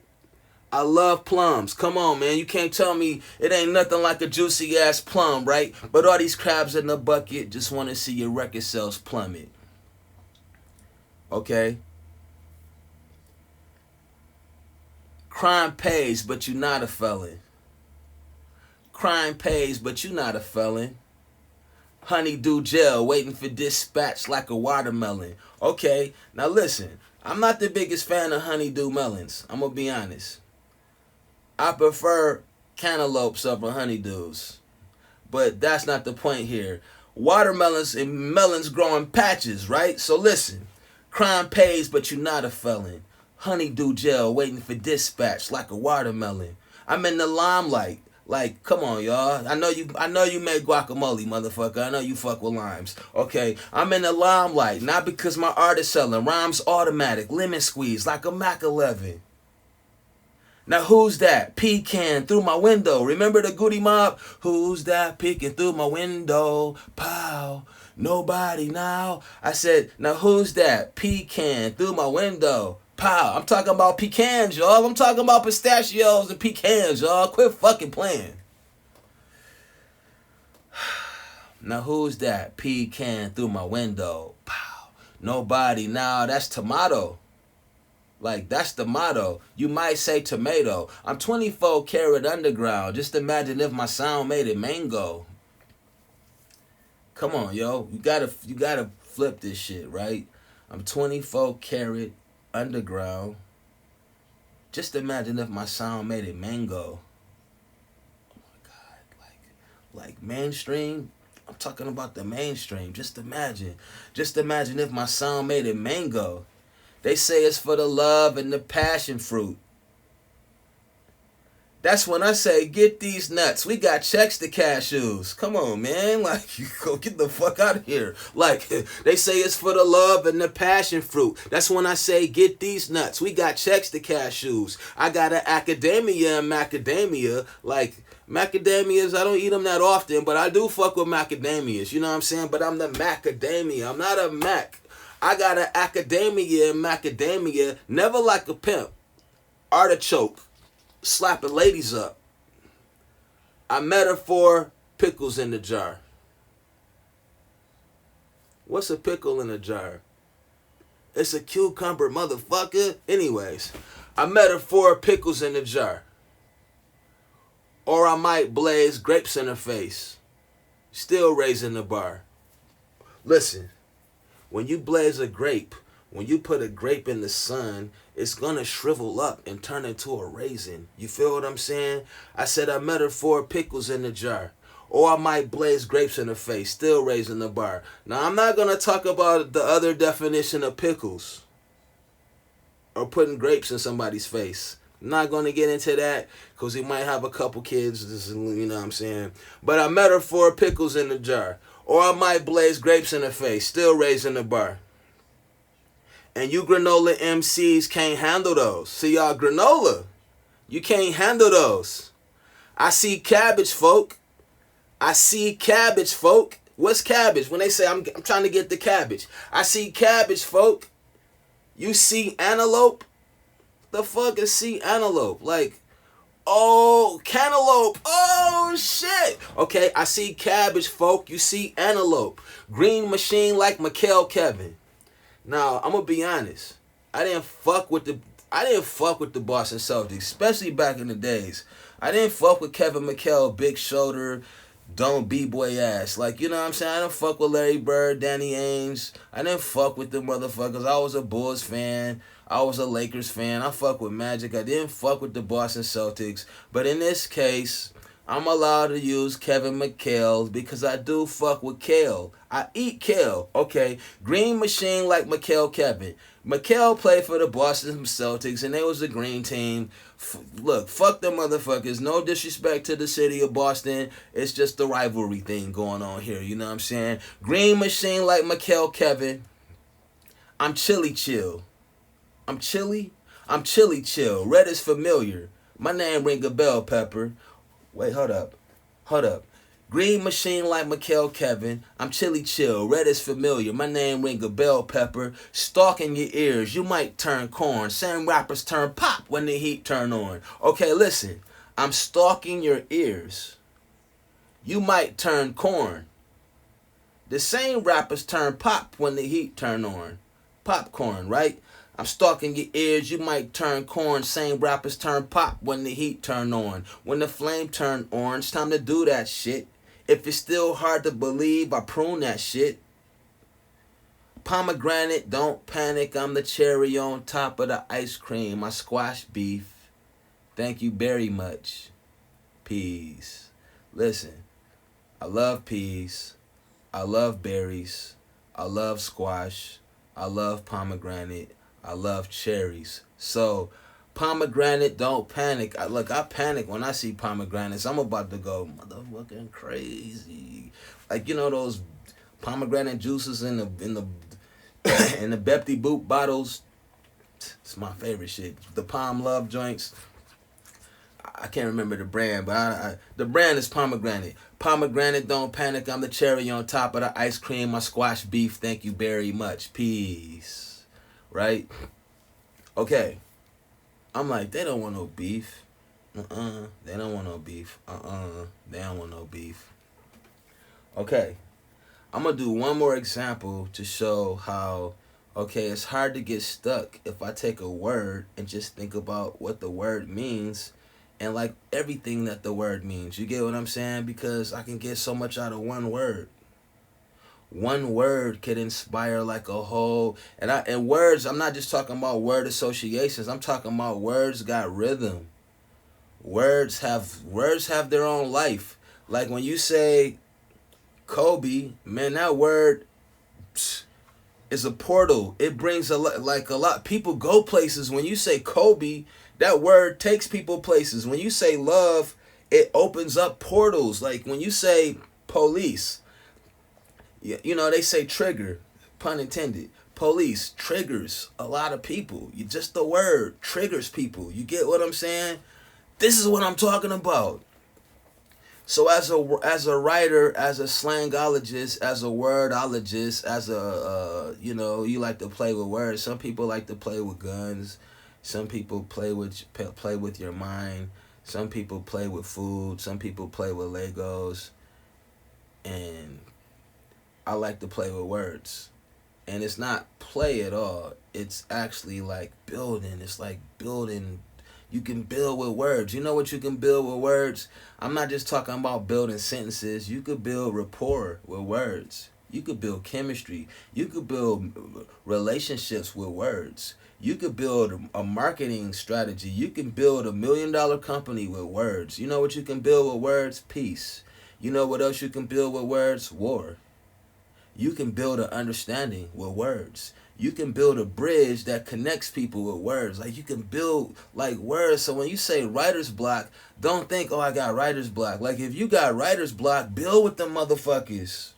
I love plums. Come on, man. You can't tell me it ain't nothing like a juicy ass plum, right? But all these crabs in the bucket just want to see your record sales plummet. Okay? Crime pays, but you're not a felon. Crime pays, but you're not a felon. Honeydew gel waiting for dispatch like a watermelon. Okay, now listen. I'm not the biggest fan of honeydew melons. I'm going to be honest. I prefer cantaloupes over honeydews. But that's not the point here. Watermelons and melons grow in patches, right? So listen. Crime pays, but you're not a felon. Honeydew gel waiting for dispatch like a watermelon. I'm in the limelight. Like, come on, y'all. I know you make guacamole, motherfucker. I know you fuck with limes. Okay, I'm in the limelight, not because my art is selling. Rhymes automatic, lemon squeeze, like a Mac 11. Now who's that peeking through my window? Remember the Goody Mob? Who's that peeking through my window? Pow. Nobody now. I said, now who's that peeking through my window? Pow. I'm talking about pecans, y'all. I'm talking about pistachios and pecans, y'all. Quit fucking playing. Now who's that? Pecan through my window. Pow. Nobody. Now that's tomato. Like, that's the motto. You might say tomato. I'm 24 karat underground. Just imagine if my sound made it mango. Come on, yo. You gotta flip this shit, right? I'm 24 karat underground. Just imagine if my sound made it mango. Oh my God. Like mainstream. I'm talking about the mainstream. Just imagine. Just imagine if my sound made it mango. They say it's for the love and the passion fruit. That's when I say, get these nuts. We got checks to cashews. Come on, man. Like, you go get the fuck out of here. Like, they say it's for the love and the passion fruit. That's when I say, get these nuts. We got checks to cashews. I got an academia and macadamia. Like, macadamias, I don't eat them that often, but I do fuck with macadamias. You know what I'm saying? But I'm the macadamia. I'm not a mac. I got an academia and macadamia, never like a pimp. Artichoke, slapping ladies up. I met her for pickles in the jar. What's a pickle in a jar? It's a cucumber, motherfucker. Anyways, I met her for pickles in the jar. Or I might blaze grapes in her face. Still raising the bar. Listen. When you blaze a grape, when you put a grape in the sun, it's gonna shrivel up and turn into a raisin. You feel what I'm saying? I said I met her for pickles in the jar. Or I might blaze grapes in her face, still raising the bar. Now, I'm not gonna talk about the other definition of pickles. Or putting grapes in somebody's face. I'm not gonna get into that, because he might have a couple kids, you know what I'm saying? But I met her for pickles in the jar. Or I might blaze grapes in the face, still raising the bar. And you granola MCs can't handle those. See y'all, granola, you can't handle those. I see cabbage folk. I see cabbage folk. What's cabbage? When they say I'm trying to get the cabbage. I see cabbage folk. You see antelope? The fuck is see antelope? Like, oh, cantaloupe. Oh, shit. Okay, I see cabbage, folk. You see antelope. Green machine like Mikael Kevin. Now, I'm going to be honest. I didn't fuck with the Boston Celtics, especially back in the days. I didn't fuck with Kevin McHale, big shoulder, don't b-boy ass. Like, you know what I'm saying? I didn't fuck with Larry Bird, Danny Ainge. I didn't fuck with them motherfuckers. I was a Bulls fan. I was a Lakers fan. I fuck with Magic. I didn't fuck with the Boston Celtics. But in this case, I'm allowed to use Kevin McHale because I do fuck with kale. I eat kale. Okay. Green machine like Mikael Kevin. McHale played for the Boston Celtics and they was a green team. Look, fuck them motherfuckers. No disrespect to the city of Boston. It's just the rivalry thing going on here. You know what I'm saying? Green machine like Mikael Kevin. I'm chilly chill. I'm chilly chill. Red is familiar. My name ring a bell, Pepper. Wait, hold up. Green machine like Mikael Kevin. I'm chilly chill. Red is familiar. My name ring a bell, Pepper. Stalking your ears. You might turn corn. Same rappers turn pop when the heat turn on. Okay, listen. I'm stalking your ears. You might turn corn. The same rappers turn pop when the heat turn on. Popcorn, right? I'm stalking your ears, you might turn corn. Same rappers turn pop when the heat turn on. When the flame turn orange, time to do that shit. If it's still hard to believe, I prune that shit. Pomegranate, don't panic, I'm the cherry on top of the ice cream. I squash beef. Thank you very much. Peas. Listen, I love peas. I love berries. I love squash. I love pomegranate. I love cherries. So, pomegranate, don't panic. I panic when I see pomegranates. I'm about to go motherfucking crazy. Like, you know those pomegranate juices in the in the Bepti Boop bottles. It's my favorite shit. The Palm Love joints. I can't remember the brand, but the brand is pomegranate. Pomegranate, don't panic. I'm the cherry on top of the ice cream. I squash beef. Thank you very much. Peace. Right? Okay, I'm like, they don't want no beef. They don't want no beef. They don't want no beef. Okay, I'm gonna do one more example to show how, okay, it's hard to get stuck if I take a word and just think about what the word means and like everything that the word means. You get what I'm saying? Because I can get so much out of one word. One word could inspire like a whole, and words, I'm not just talking about word associations. I'm talking about words got rhythm. Words have their own life. Like when you say Kobe, man, that word is a portal. It brings a lot. People go places. When you say Kobe, that word takes people places. When you say love, it opens up portals. Like when you say police, you know they say trigger, pun intended. Police triggers a lot of people. You just the word triggers people. You get what I'm saying? This is what I'm talking about. So as a writer, as a slangologist, as a wordologist, as a you like to play with words. Some people like to play with guns. Some people play with your mind. Some people play with food. Some people play with Legos. And I like to play with words. And it's not play at all. It's actually like building. It's like building. You can build with words. You know what you can build with words? I'm not just talking about building sentences. You could build rapport with words. You could build chemistry. You could build relationships with words. You could build a marketing strategy. You can build $1 million company with words. You know what you can build with words? Peace. You know what else you can build with words? War. You can build an understanding with words. You can build a bridge that connects people with words. Like you can build like words. So when you say writer's block, don't think, oh, I got writer's block. Like if you got writer's block, build with them motherfuckers.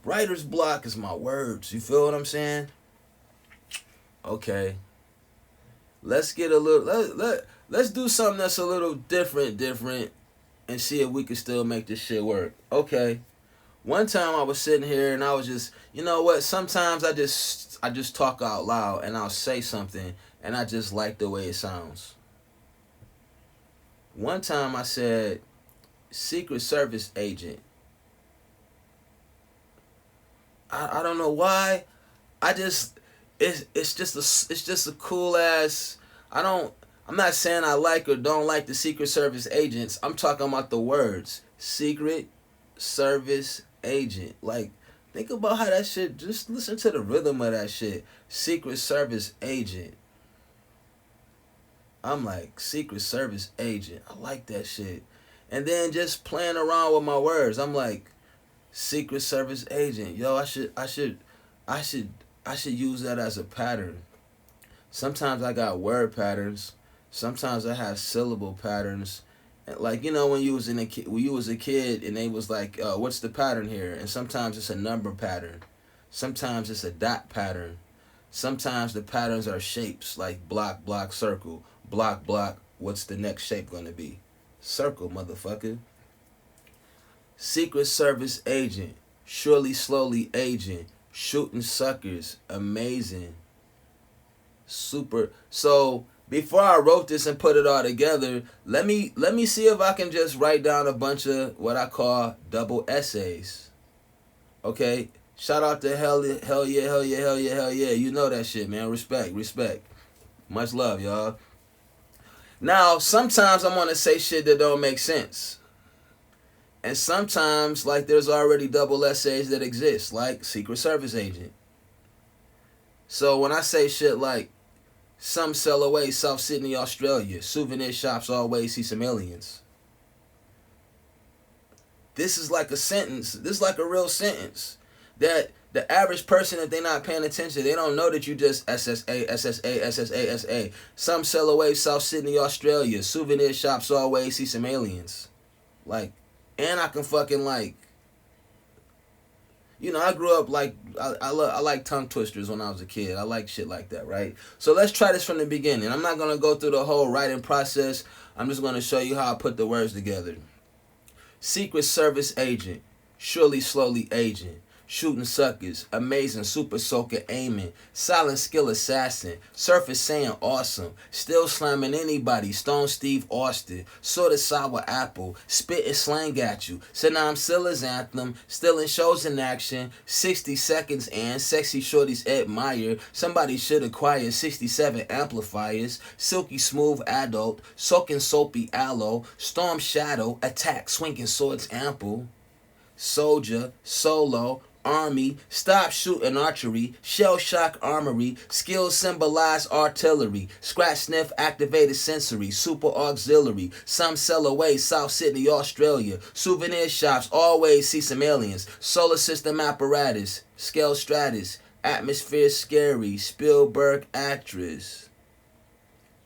Writer's block is my words. You feel what I'm saying? Okay. Let's get a little let's do something that's a little different and see if we can still make this shit work. Okay. One time I was sitting here and I was just, you know what? Sometimes I just talk out loud and I'll say something and I just like the way it sounds. One time I said Secret Service agent. I don't know why. I just it's just a cool ass. I'm not saying I like or don't like the Secret Service agents. I'm talking about the words Secret Service agent. Like, think about how that shit, just listen to the rhythm of that shit. Secret Service agent. I'm like, Secret Service agent. I like that shit. And then just playing around with my words. I'm like, Secret Service agent. Yo, I should use that as a pattern. Sometimes I got word patterns. Sometimes I have syllable patterns. Like, you know, when you was a kid and they was like, what's the pattern here? And sometimes it's a number pattern. Sometimes it's a dot pattern. Sometimes the patterns are shapes, like block, block, circle. Block, block, what's the next shape going to be? Circle, motherfucker. Secret Service agent. Surely, slowly agent. Shooting suckers. Amazing. Super. So before I wrote this and put it all together, let me see if I can just write down a bunch of what I call double essays. Okay? Shout out to hell yeah, hell yeah, hell yeah, hell yeah, hell yeah. You know that shit, man. Respect, respect. Much love, y'all. Now, sometimes I'm gonna say shit that don't make sense. And sometimes, like, there's already double essays that exist, like Secret Service agent. So when I say shit like, some sell away South Sydney, Australia. Souvenir shops always see some aliens. This is like a sentence. This is like a real sentence. That the average person, if they're not paying attention, they don't know that you just SSA, SSA, SSA, SA. Some sell away South Sydney, Australia. Souvenir shops always see some aliens. Like, and I can fucking like, you know, I grew up like, I like tongue twisters when I was a kid. I like shit like that, right? So let's try this from the beginning. I'm not going to go through the whole writing process. I'm just going to show you how I put the words together. Secret Service agent. Surely, slowly agent. shooting suckers, amazing super soaker aiming, silent skill assassin, surface saying awesome, still slamming anybody, Stone Steve Austin, sorta sour apple, spitting slang at you, Sanam Silla's anthem, still in shows in action, 60 seconds and sexy shorties admire, somebody should acquire 67 amplifiers, silky smooth adult, soaking soapy aloe, storm shadow, attack swinging swords ample, soldier, solo, army, stop shooting archery, shell shock armory, skills symbolize artillery, scratch sniff activated sensory, super auxiliary, some sell away, South Sydney, Australia, souvenir shops always see some aliens, solar system apparatus, scale stratus, atmosphere scary, Spielberg actress.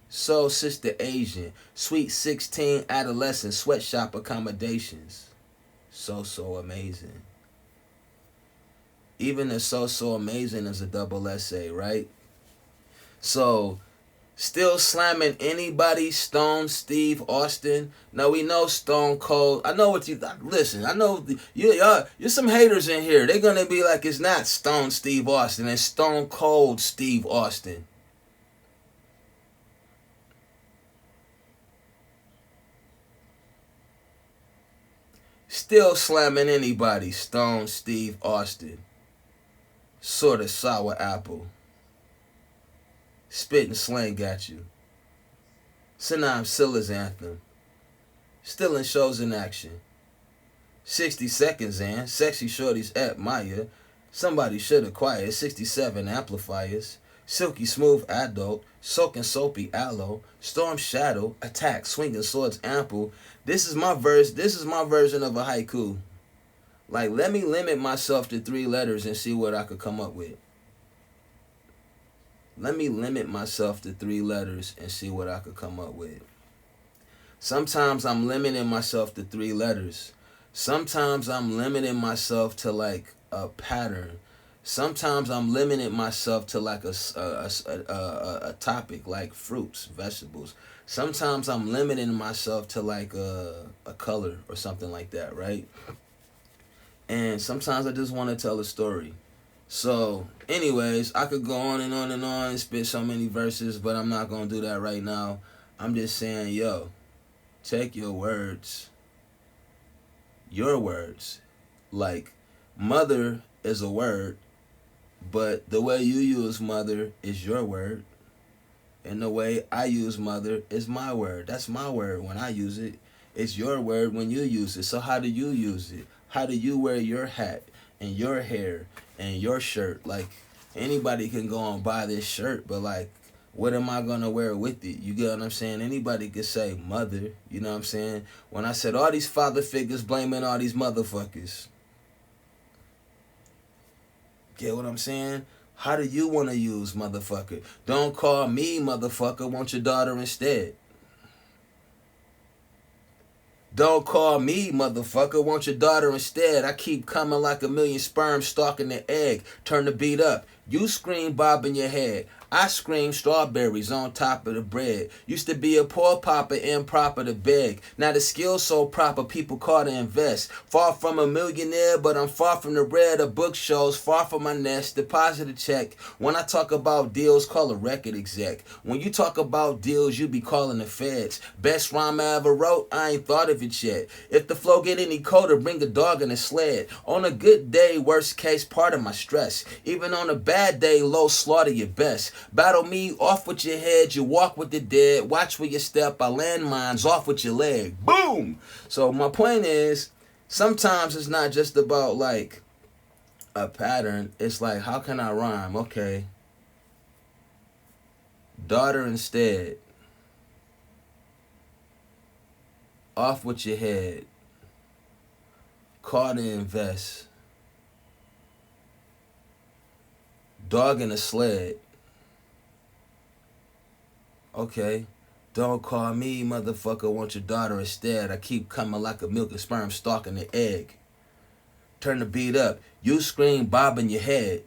Soul Sister Asian, Sweet 16 adolescent, sweatshop accommodations. So amazing. Even the so amazing is a double essay, right? So, still slamming anybody, Stone Steve Austin. Now we know Stone Cold. I know what you listen. I know you're some haters in here. They're gonna be like, it's not Stone Steve Austin, it's Stone Cold Steve Austin. Still slamming anybody, Stone Steve Austin. Sorta sour apple. Spitting slang at you. Sanam Silla's anthem. Still in shows in action. 60 seconds and sexy shorties at Maya. Somebody should acquire 67 amplifiers. Silky smooth adult, soaking soapy aloe, storm shadow, attack swinging swords ample. This is my verse. This is my version of a haiku. Like, let me limit myself to 3 letters and see what I could come up with. Let me limit myself to 3 letters and see what I could come up with. Sometimes I'm limiting myself to 3 letters. Sometimes I'm limiting myself to like a pattern. Sometimes I'm limiting myself to like a topic, like fruits, vegetables. Sometimes I'm limiting myself to like a color or something like that, right? And sometimes I just want to tell a story. So, anyways, I could go on and on and on and spit so many verses, but I'm not going to do that right now. I'm just saying, yo, take your words, like mother is a word, but the way you use mother is your word, and the way I use mother is my word. That's my word when I use it. It's your word when you use it. So how do you use it? How do you wear your hat and your hair and your shirt? Like, anybody can go and buy this shirt, but like, what am I gonna wear with it? You get what I'm saying? Anybody could say mother, you know what I'm saying? When I said all these father figures blaming all these motherfuckers. Get what I'm saying? How do you want to use motherfucker? Don't call me motherfucker, want your daughter instead. Don't call me motherfucker, want your daughter instead. I keep coming like a million sperm stalking the egg. Turn the beat up. You scream bobbing your head. I scream strawberries on top of the bread. Used to be a poor papa, improper to beg. Now the skill's so proper, people call to invest. Far from a millionaire, but I'm far from the red of book shows. Far from my nest, deposit a check. When I talk about deals, call a record exec. When you talk about deals, you be calling the feds. Best rhyme I ever wrote, I ain't thought of it yet. If the flow get any colder, bring a dog in a sled. On a good day, worst case, part of my stress. Even on a bad day, low, slaughter your best. Battle me, off with your head, you walk with the dead. Watch where you step, I land mines, off with your leg. Boom! So my point is, sometimes it's not just about like a pattern. It's like, how can I rhyme? Okay. Daughter instead. Off with your head. Car to invest. Dog in a sled. Okay. Don't call me motherfucker, want your daughter instead. I keep coming like a milk and sperm stalking the egg. Turn the beat up. You scream bobbing your head.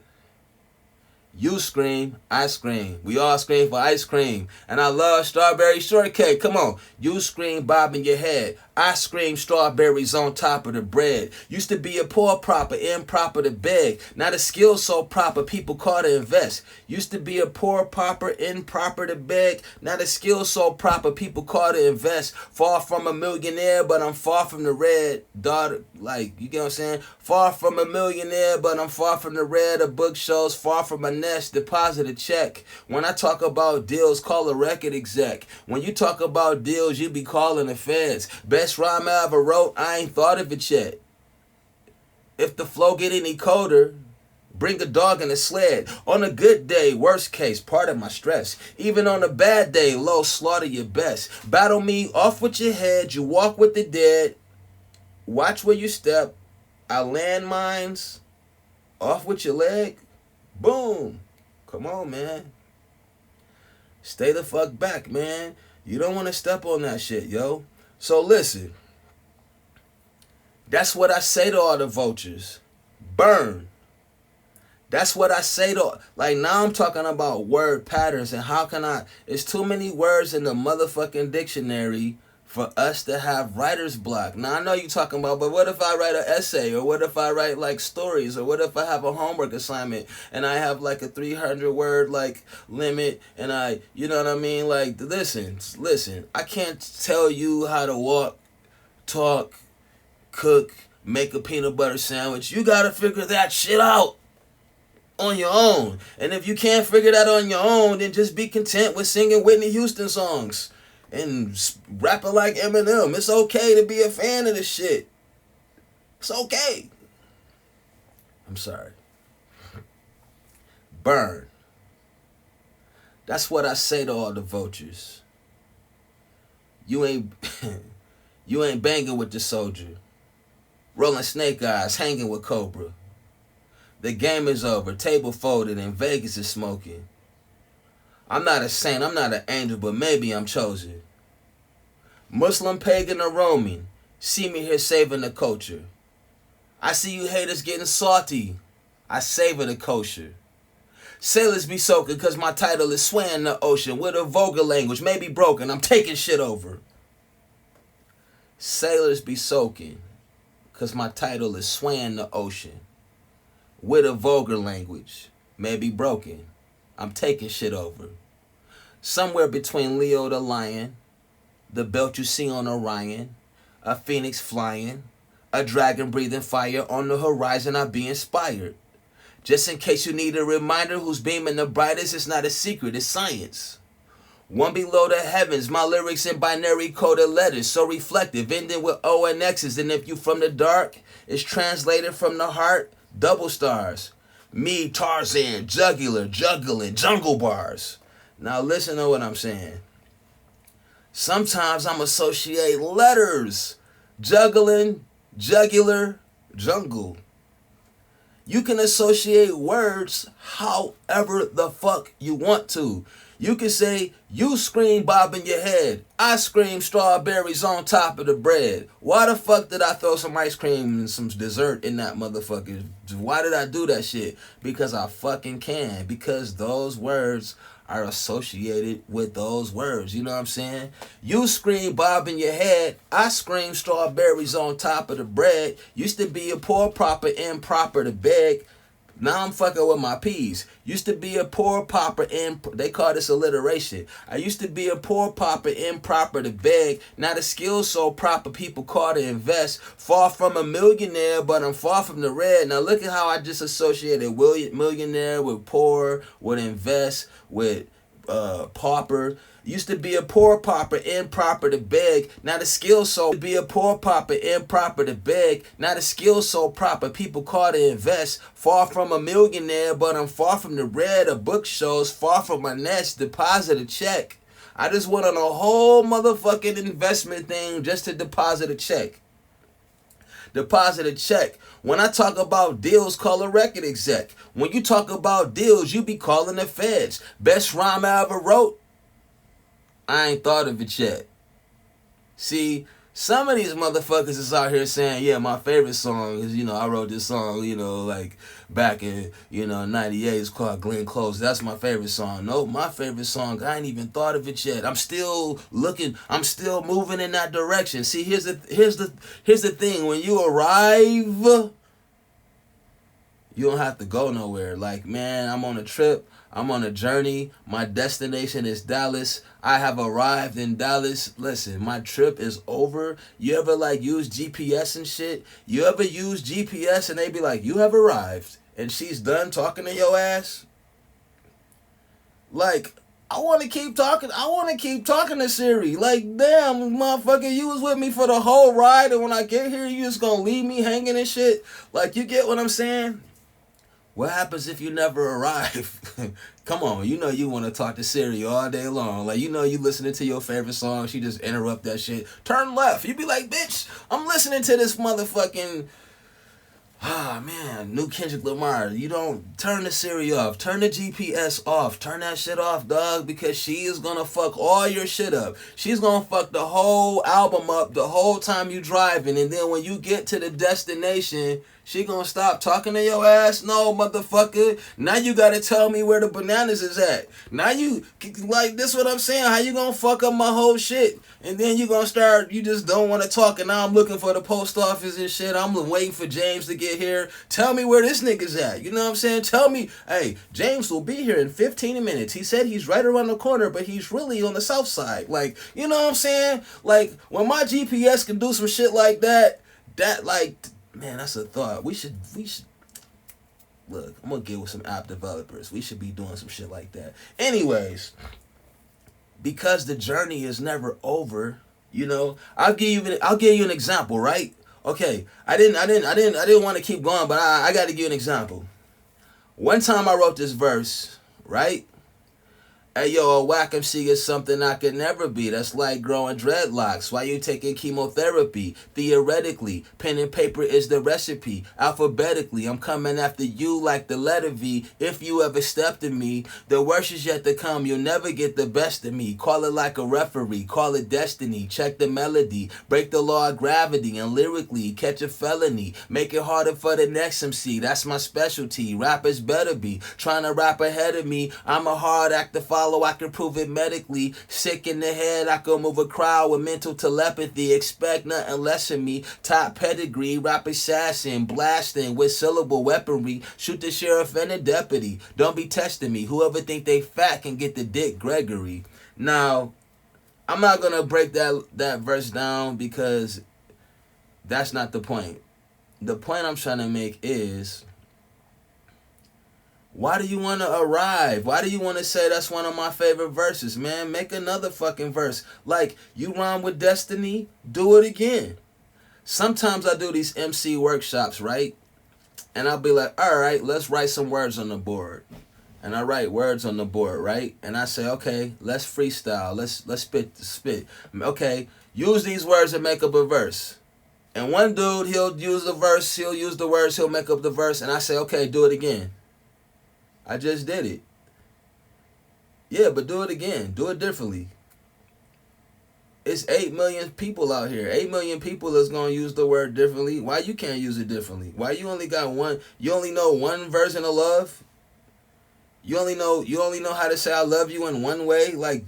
You scream, I scream. We all scream for ice cream. And I love strawberry shortcake. Come on. You scream bobbing your head. I scream strawberries on top of the bread. Used to be a poor proper, improper to beg. Not a skill so proper, people call to invest. Used to be a poor pauper, improper to beg. Not a skill so proper, people call to invest. Far from a millionaire, but I'm far from the red. Daughter, like, you get what I'm saying? Far from a millionaire, but I'm far from the red. A book shows far from my nest. Deposit a check. When I talk about deals, call a record exec. When you talk about deals, you be calling the feds. Best rhyme I ever wrote, I ain't thought of it yet. If the flow get any colder, bring a dog in a sled. On a good day, worst case, part of my stress. Even on a bad day, low, slaughter your best. Battle me, off with your head, you walk with the dead. Watch where you step. I land mines, off with your leg. Boom. Come on, man. Stay the fuck back, man. You don't want to step on that shit, yo. So listen. That's what I say to all the vultures. Burn. That's what I say to, like, now I'm talking about word patterns and how can I, it's too many words in the motherfucking dictionary for us to have writer's block. Now I know you talking about, but what if I write an essay, or what if I write like stories, or what if I have a homework assignment and I have like a 300 word like limit and I, you know what I mean? Like, listen, I can't tell you how to walk, talk, cook, make a peanut butter sandwich. You gotta figure that shit out on your own. And if you can't figure that on your own, then just be content with singing Whitney Houston songs and rapping like Eminem. It's okay to be a fan of this shit. It's okay. I'm sorry. Burn. That's what I say to all the vultures. You ain't you ain't banging with the soldier. Rolling snake eyes, hanging with Cobra. The game is over, table folded, and Vegas is smoking. I'm not a saint, I'm not an angel, but maybe I'm chosen. Muslim, pagan, or Roman, see me here saving the culture. I see you haters getting salty, I savor the kosher. Sailors be soaking cause my title is swaying the ocean. With a vulgar language, maybe broken, I'm taking shit over. Sailors be soaking cause my title is swaying the ocean. With a vulgar language, maybe broken, I'm taking shit over. Somewhere between Leo the lion, the belt you see on Orion, a phoenix flying, a dragon breathing fire on the horizon, I be inspired. Just in case you need a reminder who's beaming the brightest, it's not a secret, it's science. One below the heavens, my lyrics in binary coded letters, so reflective, ending with O and X's. And if you from the dark, it's translated from the heart. Double stars. Me, Tarzan, jugular, juggling, jungle bars. Now listen to what I'm saying. Sometimes I'm associate letters. Juggling, jugular, jungle. You can associate words however the fuck you want to. You can say, you scream bobbing your head. I scream strawberries on top of the bread. Why the fuck did I throw some ice cream and some dessert in that motherfucker? Why did I do that shit? Because I fucking can. Because those words are associated with those words. You know what I'm saying? You scream bobbing your head. I scream strawberries on top of the bread. Used to be a poor proper, improper to beg. Now I'm fucking with my P's. Used to be a poor pauper, they call this alliteration. I used to be a poor pauper, improper to beg. Not a skill so proper, people call to invest. Far from a millionaire, but I'm far from the red. Now look at how I just associated millionaire with poor, with invest, with pauper. Used to be a poor pauper, improper to beg. Not a skill so be a poor pauper, improper to beg. Not a skill so proper, people call to invest. Far from a millionaire, but I'm far from the red. A book shows far from my nest. Deposit a check. I just went on a whole motherfucking investment thing just to deposit a check. Deposit a check. When I talk about deals, call a record exec. When you talk about deals, you be calling the feds. Best rhyme I ever wrote, I ain't thought of it yet. See, Some of these motherfuckers is out here saying, yeah, my favorite song is, I wrote this song, like back in, '98. It's called Glenn Close. That's my favorite song. No, my favorite song, I ain't even thought of it yet. I'm still looking, I'm still moving in that direction. See, here's the thing. When you arrive, you don't have to go nowhere. Like, man, I'm on a trip. I'm on a journey. My destination is Dallas. I have arrived in Dallas. Listen, my trip is over. You ever use GPS and shit? You ever use GPS and they be like, you have arrived, and she's done talking to your ass? Like, I want to keep talking. I want to keep talking to Siri. Like, damn, motherfucker, you was with me for the whole ride, and when I get here, you just gonna leave me hanging and shit? Like, you get what I'm saying? What happens if you never arrive? Come on, you want to talk to Siri all day long. Like, you listening to your favorite song, she just interrupt that shit. Turn left. You be like, bitch, I'm listening to this motherfucking, man, new Kendrick Lamar. You don't turn the Siri off. Turn the GPS off. Turn that shit off, dog, because she is gonna fuck all your shit up. She's gonna fuck the whole album up the whole time you driving, and then when you get to the destination, she gonna stop talking to your ass? No, motherfucker. Now you gotta tell me where the bananas is at. Now you, this what I'm saying. How you gonna fuck up my whole shit? And then you gonna start, you just don't want to talk, and now I'm looking for the post office and shit. I'm waiting for James to get here. Tell me where this nigga's at. You know what I'm saying? Tell me, hey, James will be here in 15 minutes. He said he's right around the corner, but he's really on the south side. Like, you know what I'm saying? Like, when my GPS can do some shit like that, man, that's a thought. We should look. I'm gonna get with some app developers. We should be doing some shit like that. Anyways, because the journey is never over. I'll give you an example, right? Okay, I didn't want to keep going, but I got to give you an example. One time I wrote this verse, right? Hey, yo, a whack MC is something I could never be. That's like growing dreadlocks. Why you taking chemotherapy? Theoretically, pen and paper is the recipe. Alphabetically, I'm coming after you like the letter V. If you ever stepped to me, the worst is yet to come. You'll never get the best of me. Call it like a referee. Call it destiny. Check the melody. Break the law of gravity. And lyrically, catch a felony. Make it harder for the next MC. That's my specialty. Rappers better be trying to rap ahead of me. I'm a hard act to follow. I can prove it medically. Sick in the head, I can move a crowd with mental telepathy. Expect nothing less than me. Top pedigree, rap assassin, blasting with syllable weaponry. Shoot the sheriff and the deputy. Don't be testing me. Whoever think they fat can get the Dick Gregory. Now, I'm not gonna break that verse down because that's not the point. The point I'm trying to make is, why do you want to arrive? Why do you want to say that's one of my favorite verses, man? Make another fucking verse. Like, you rhyme with destiny, do it again. Sometimes I do these MC workshops, right? And I'll be like, all right, let's write some words on the board. And I write words on the board, right? And I say, okay, let's freestyle. Let's spit. Okay, use these words and make up a verse. And one dude, he'll use the verse, he'll use the words, he'll make up the verse. And I say, okay, do it again. I just did it. Yeah, but do it again. Do it differently. It's 8 million people out here. 8 million people is going to use the word differently. Why you can't use it differently? Why you only got one? You only know one version of love? You only know how to say I love you in one way? Like,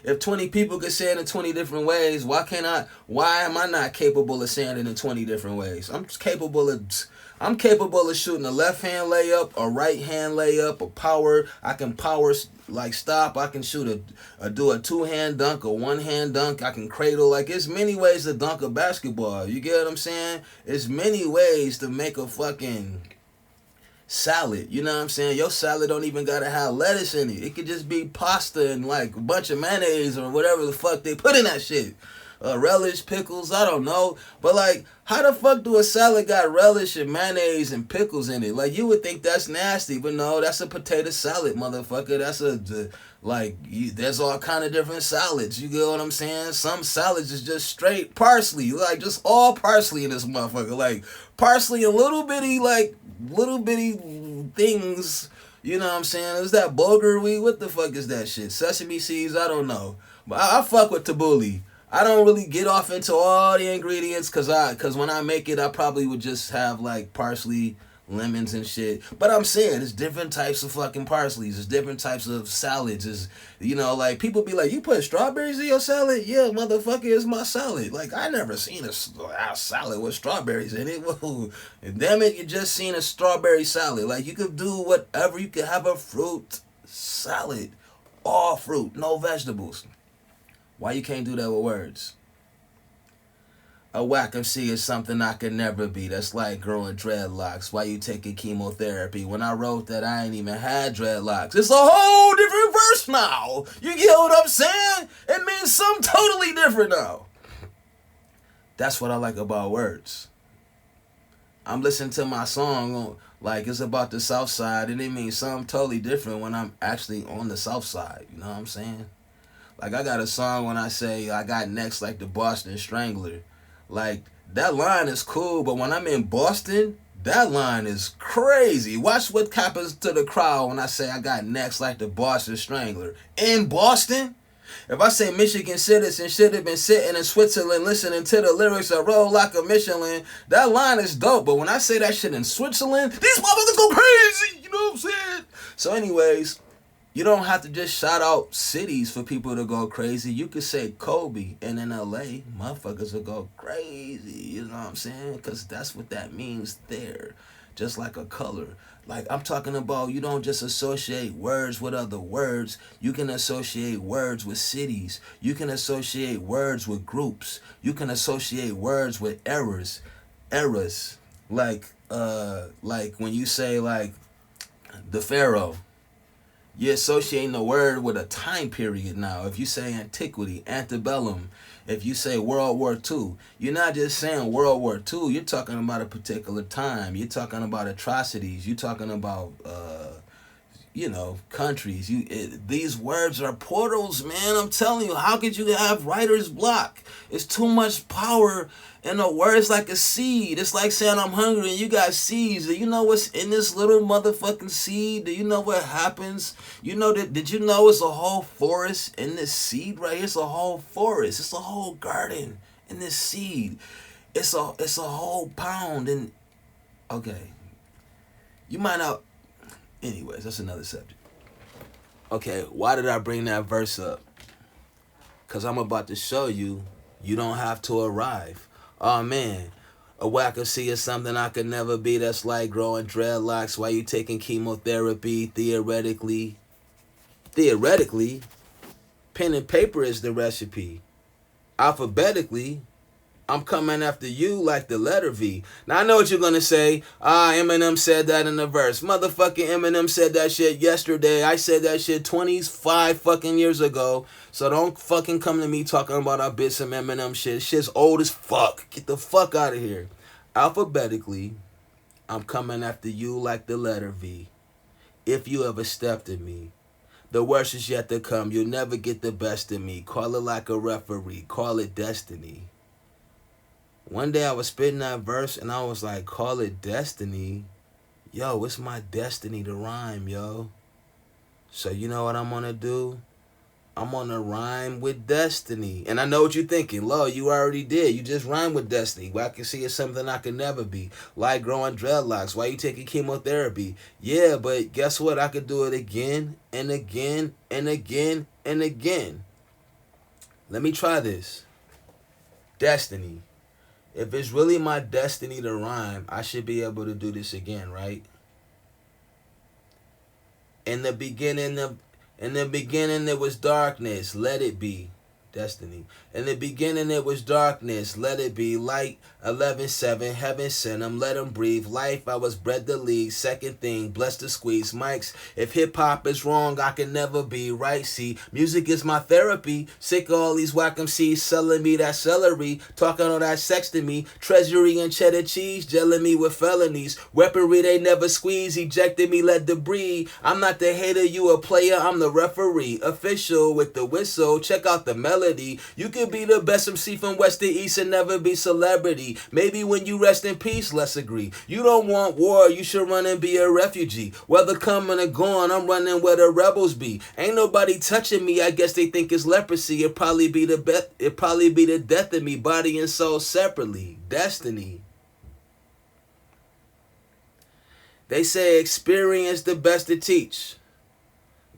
if 20 people could say it in 20 different ways, why am I not capable of saying it in 20 different ways? I'm capable of shooting a left hand layup, a right hand layup, a power. I can power stop. I can do a 2-hand dunk, a 1-hand dunk. I can cradle. Like, it's many ways to dunk a basketball. You get what I'm saying? It's many ways to make a fucking salad. You know what I'm saying? Your salad don't even gotta have lettuce in it. It could just be pasta and like a bunch of mayonnaise or whatever the fuck they put in that shit. Relish, pickles, I don't know. But like, how the fuck do a salad got relish and mayonnaise and pickles in it? Like, you would think that's nasty, but no, that's a potato salad, motherfucker. There's all kind of different salads. You get what I'm saying? Some salads is just straight parsley. Like, just all parsley in this motherfucker. Like, parsley and little bitty things. You know what I'm saying? Is that bulgur wheat? What the fuck is that shit? Sesame seeds? I don't know. But I fuck with tabbouleh. I don't really get off into all the ingredients cause when I make it, I probably would just have like parsley, lemons and shit. But I'm saying it's different types of fucking parsleys. It's different types of salads. Is like people be like, you put strawberries in your salad? Yeah, motherfucker, it's my salad. Like I never seen a salad with strawberries in it. Whoa, damn it, you just seen a strawberry salad. Like you could do whatever. You could have a fruit salad, all fruit, no vegetables. Why you can't do that with words? A whack MC is something I could never be. That's like growing dreadlocks. Why you taking chemotherapy? When I wrote that, I ain't even had dreadlocks. It's a whole different verse now. You get what I'm saying? It means something totally different now. That's what I like about words. I'm listening to my song like it's about the South Side, and it means something totally different when I'm actually on the South Side. You know what I'm saying? Like I got a song when I say I got next like the Boston Strangler. Like, that line is cool, but when I'm in Boston, that line is crazy. Watch what happens to the crowd when I say I got next like the Boston Strangler. In Boston? If I say Michigan citizen should have been sitting in Switzerland listening to the lyrics of Roll Like a Michelin, that line is dope. But when I say that shit in Switzerland, these motherfuckers go crazy. You know what I'm saying? So anyways, you don't have to just shout out cities for people to go crazy. You could say Kobe, and in LA, motherfuckers will go crazy. You know what I'm saying? Because that's what that means there. Just like a color. Like, I'm talking about, you don't just associate words with other words. You can associate words with cities. You can associate words with groups. You can associate words with eras. Like when you say, like, the Pharaoh. You're associating the word with a time period now. If you say antiquity, antebellum, if you say World War II, you're not just saying World War II. You're talking about a particular time. You're talking about atrocities. You're talking about, countries. These words are portals, man. I'm telling you, how could you have writer's block? It's too much power in a word. It's like a seed. It's like saying I'm hungry and you got seeds. Do you know what's in this little motherfucking seed? Do you know what happens? Did you know it's a whole forest in this seed right here? It's a whole forest. It's a whole garden in this seed. It's a whole pound. And okay, you might not. Anyways, that's another subject. Okay, why did I bring that verse up? Because I'm about to show you don't have to arrive. Oh, man. A whack-a-see is something I could never be. That's like growing dreadlocks while you taking chemotherapy. Theoretically, pen and paper is the recipe. Alphabetically, I'm coming after you like the letter V. Now, I know what you're going to say. Eminem said that in the verse. Motherfucking Eminem said that shit yesterday. I said that shit 25 fucking years ago. So don't fucking come to me talking about I bit some Eminem shit. Shit's old as fuck. Get the fuck out of here. Alphabetically, I'm coming after you like the letter V. If you ever stepped in me, the worst is yet to come. You'll never get the best of me. Call it like a referee. Call it destiny. One day I was spitting that verse and I was like, call it destiny. Yo, it's my destiny to rhyme, yo. So you know what I'm going to do? I'm going to rhyme with destiny. And I know what you're thinking. Lo, you already did. You just rhyme with destiny. Well, I can see it's something I could never be. Like growing dreadlocks. Why you taking chemotherapy? Yeah, but guess what? I could do it again and again and again and again. Let me try this. Destiny. If it's really my destiny to rhyme, I should be able to do this again, right? In the beginning, there was darkness. Let it be. Destiny. In the beginning, it was darkness. Let it be light. 11-7. Heaven sent him. Let him breathe. Life, I was bred to lead. Second thing, blessed to squeeze mics. If hip hop is wrong, I can never be right. See, music is my therapy. Sick of all these whack MCs selling me that celery. Talking all that sex to me. Treasury and cheddar cheese. Gelling me with felonies. Weaponry they never squeeze. Ejected me, let debris. I'm not the hater, you a player. I'm the referee. Official with the whistle. Check out the melody. melody. You could be the best MC from west to east and never be celebrity. Maybe when you rest in peace, let's agree. You don't want war, you should run and be a refugee. Whether coming or going, I'm running where the rebels be. Ain't nobody touching me, I guess they think it's leprosy. It'd probably be the death of me, body and soul separately. Destiny. They say experience the best to teach.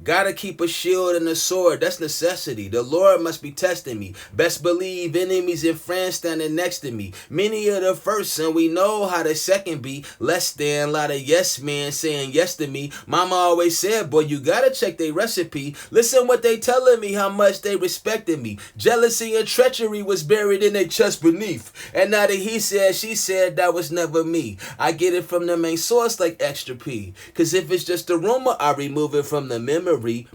Gotta keep a shield and a sword, that's necessity. The Lord must be testing me. Best believe enemies and friends standing next to me. Many of the first, and we know how the second be. Less than a lot of yes men saying yes to me. Mama always said, boy, you gotta check their recipe. Listen what they telling me, how much they respected me. Jealousy and treachery was buried in their chest beneath. And now that he said, she said, that was never me. I get it from the main source like extra P. Cause if it's just a rumor, I remove it from the memory.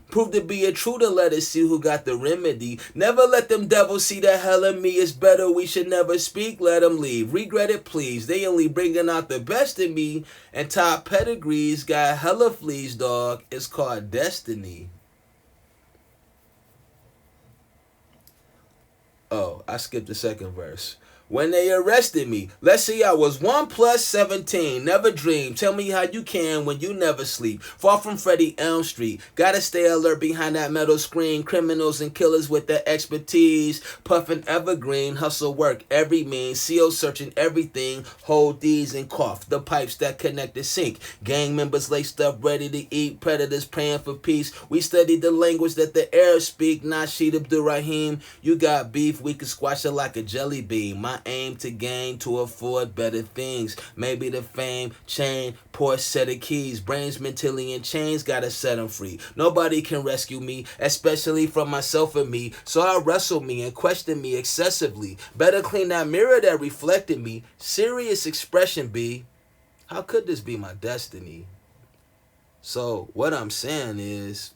Prove to be a true to let us see who got the remedy. Never let them devils see the hell of me is better. We should never speak, let them leave. Regret it, please. They only bringing out the best in me. And top pedigrees got hella fleas, dog. It's called destiny. Oh, I skipped the second verse. When they arrested me, let's see, I was 1 plus 17. Never dream. Tell me how you can when you never sleep. Far from Freddie Elm Street. Gotta stay alert behind that metal screen. Criminals and killers with their expertise. Puffin' evergreen. Hustle work every means. CO searching everything. Hold these and cough. The pipes that connect the sink. Gang members laced up ready to eat. Predators praying for peace. We studied the language that the Arabs speak. Nasheed Abdul Rahim. You got beef. We can squash it like a jelly bean. My aim to gain to afford better things. Maybe the fame, chain, poor set of keys. Brains mentally in chains, gotta set them free. Nobody can rescue me, especially from myself and me. So I wrestle me and question me excessively. Better clean that mirror that reflected me. Serious expression be, how could this be my destiny? So what I'm saying is,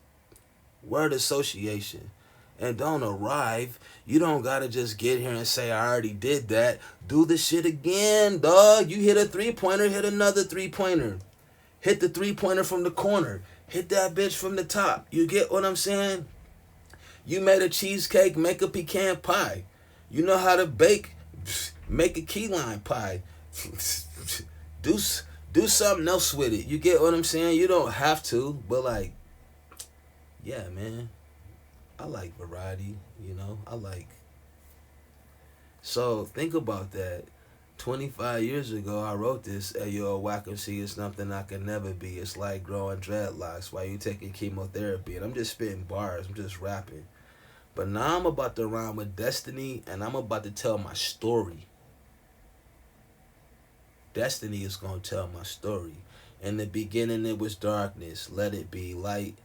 word association. And don't arrive. You don't gotta just get here and say, I already did that. Do the shit again, dog. You hit a 3-pointer, hit another 3-pointer. Hit the 3-pointer from the corner. Hit that bitch from the top. You get what I'm saying? You made a cheesecake, make a pecan pie. You know how to bake, make a key lime pie. Do something else with it. You get what I'm saying? You don't have to, but like, yeah, man. I like variety, So think about that. 25 years ago, I wrote this. Hey, yo, whack MC is something I can never be. It's like growing dreadlocks while you taking chemotherapy. And I'm just spitting bars. I'm just rapping. But now I'm about to rhyme with destiny, and I'm about to tell my story. Destiny is going to tell my story. In the beginning, it was darkness. Let it be light.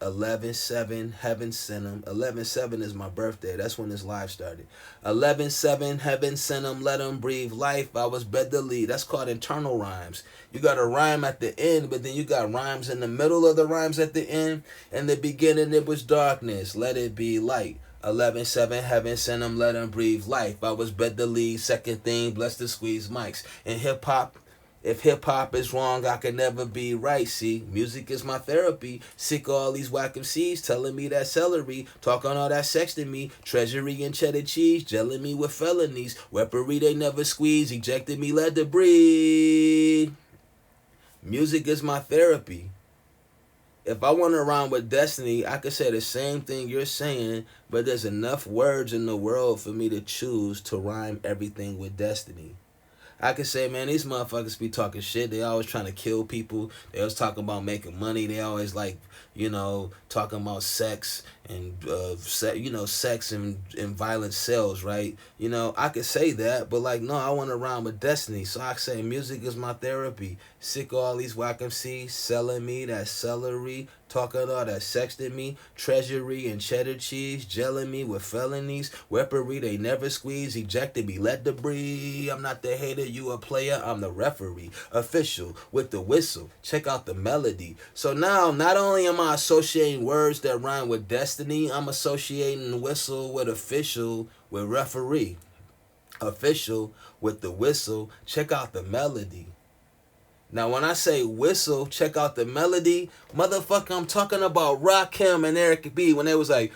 11/7, heaven sent him. 11/7 is my birthday. That's when this live started. 11/7, heaven sent him. Let him breathe life. I was bedily. That's called internal rhymes. You got a rhyme at the end, but then you got rhymes in the middle of the rhymes at the end. In the beginning, it was darkness. Let it be light. 11/7, heaven sent him. Let him breathe life. I was bedily. Second thing, blessed to squeeze mics. In hip hop, if hip-hop is wrong, I can never be right, see? Music is my therapy. Sick of all these whack MCs telling me that celery. Talking all that sex to me. Treasury and cheddar cheese. Gelling me with felonies. Weaponry they never squeeze. Ejected me, let the breathe. Music is my therapy. If I want to rhyme with destiny, I could say the same thing you're saying, but there's enough words in the world for me to choose to rhyme everything with destiny. I could say, man, these motherfuckers be talking shit. They always trying to kill people. They always talking about making money. They always like, talking about sex and sex and violent sells, right? I could say that, but like, no, I want to rhyme with destiny. So I say music is my therapy. Sick of all these whack MCs selling me that celery, talking all that sex to me, treasury and cheddar cheese, gelling me with felonies, weaponry they never squeeze, ejected me, let the breathe. I'm not the hater, you a player, I'm the referee, official with the whistle. Check out the melody. So now, not only am I associating words that rhyme with destiny, I'm associating whistle with official with referee. Official with the whistle. Check out the melody. Now, when I say whistle, check out the melody, motherfucker, I'm talking about Rakim and Eric B. when they was like,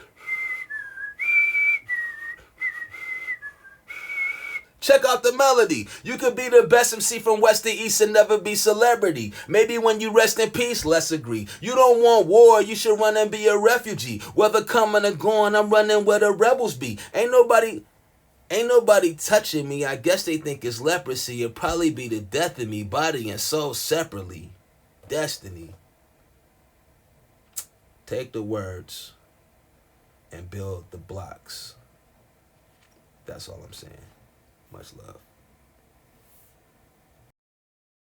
Check out the melody. You could be the best MC from west to east and never be celebrity. Maybe when you rest in peace, let's agree. You don't want war, you should run and be a refugee. Whether coming or going, I'm running where the rebels be. Ain't nobody touching me. I guess they think it's leprosy. It'll probably be the death of me, body and soul separately. Destiny. Take the words and build the blocks. That's all I'm saying. Much love.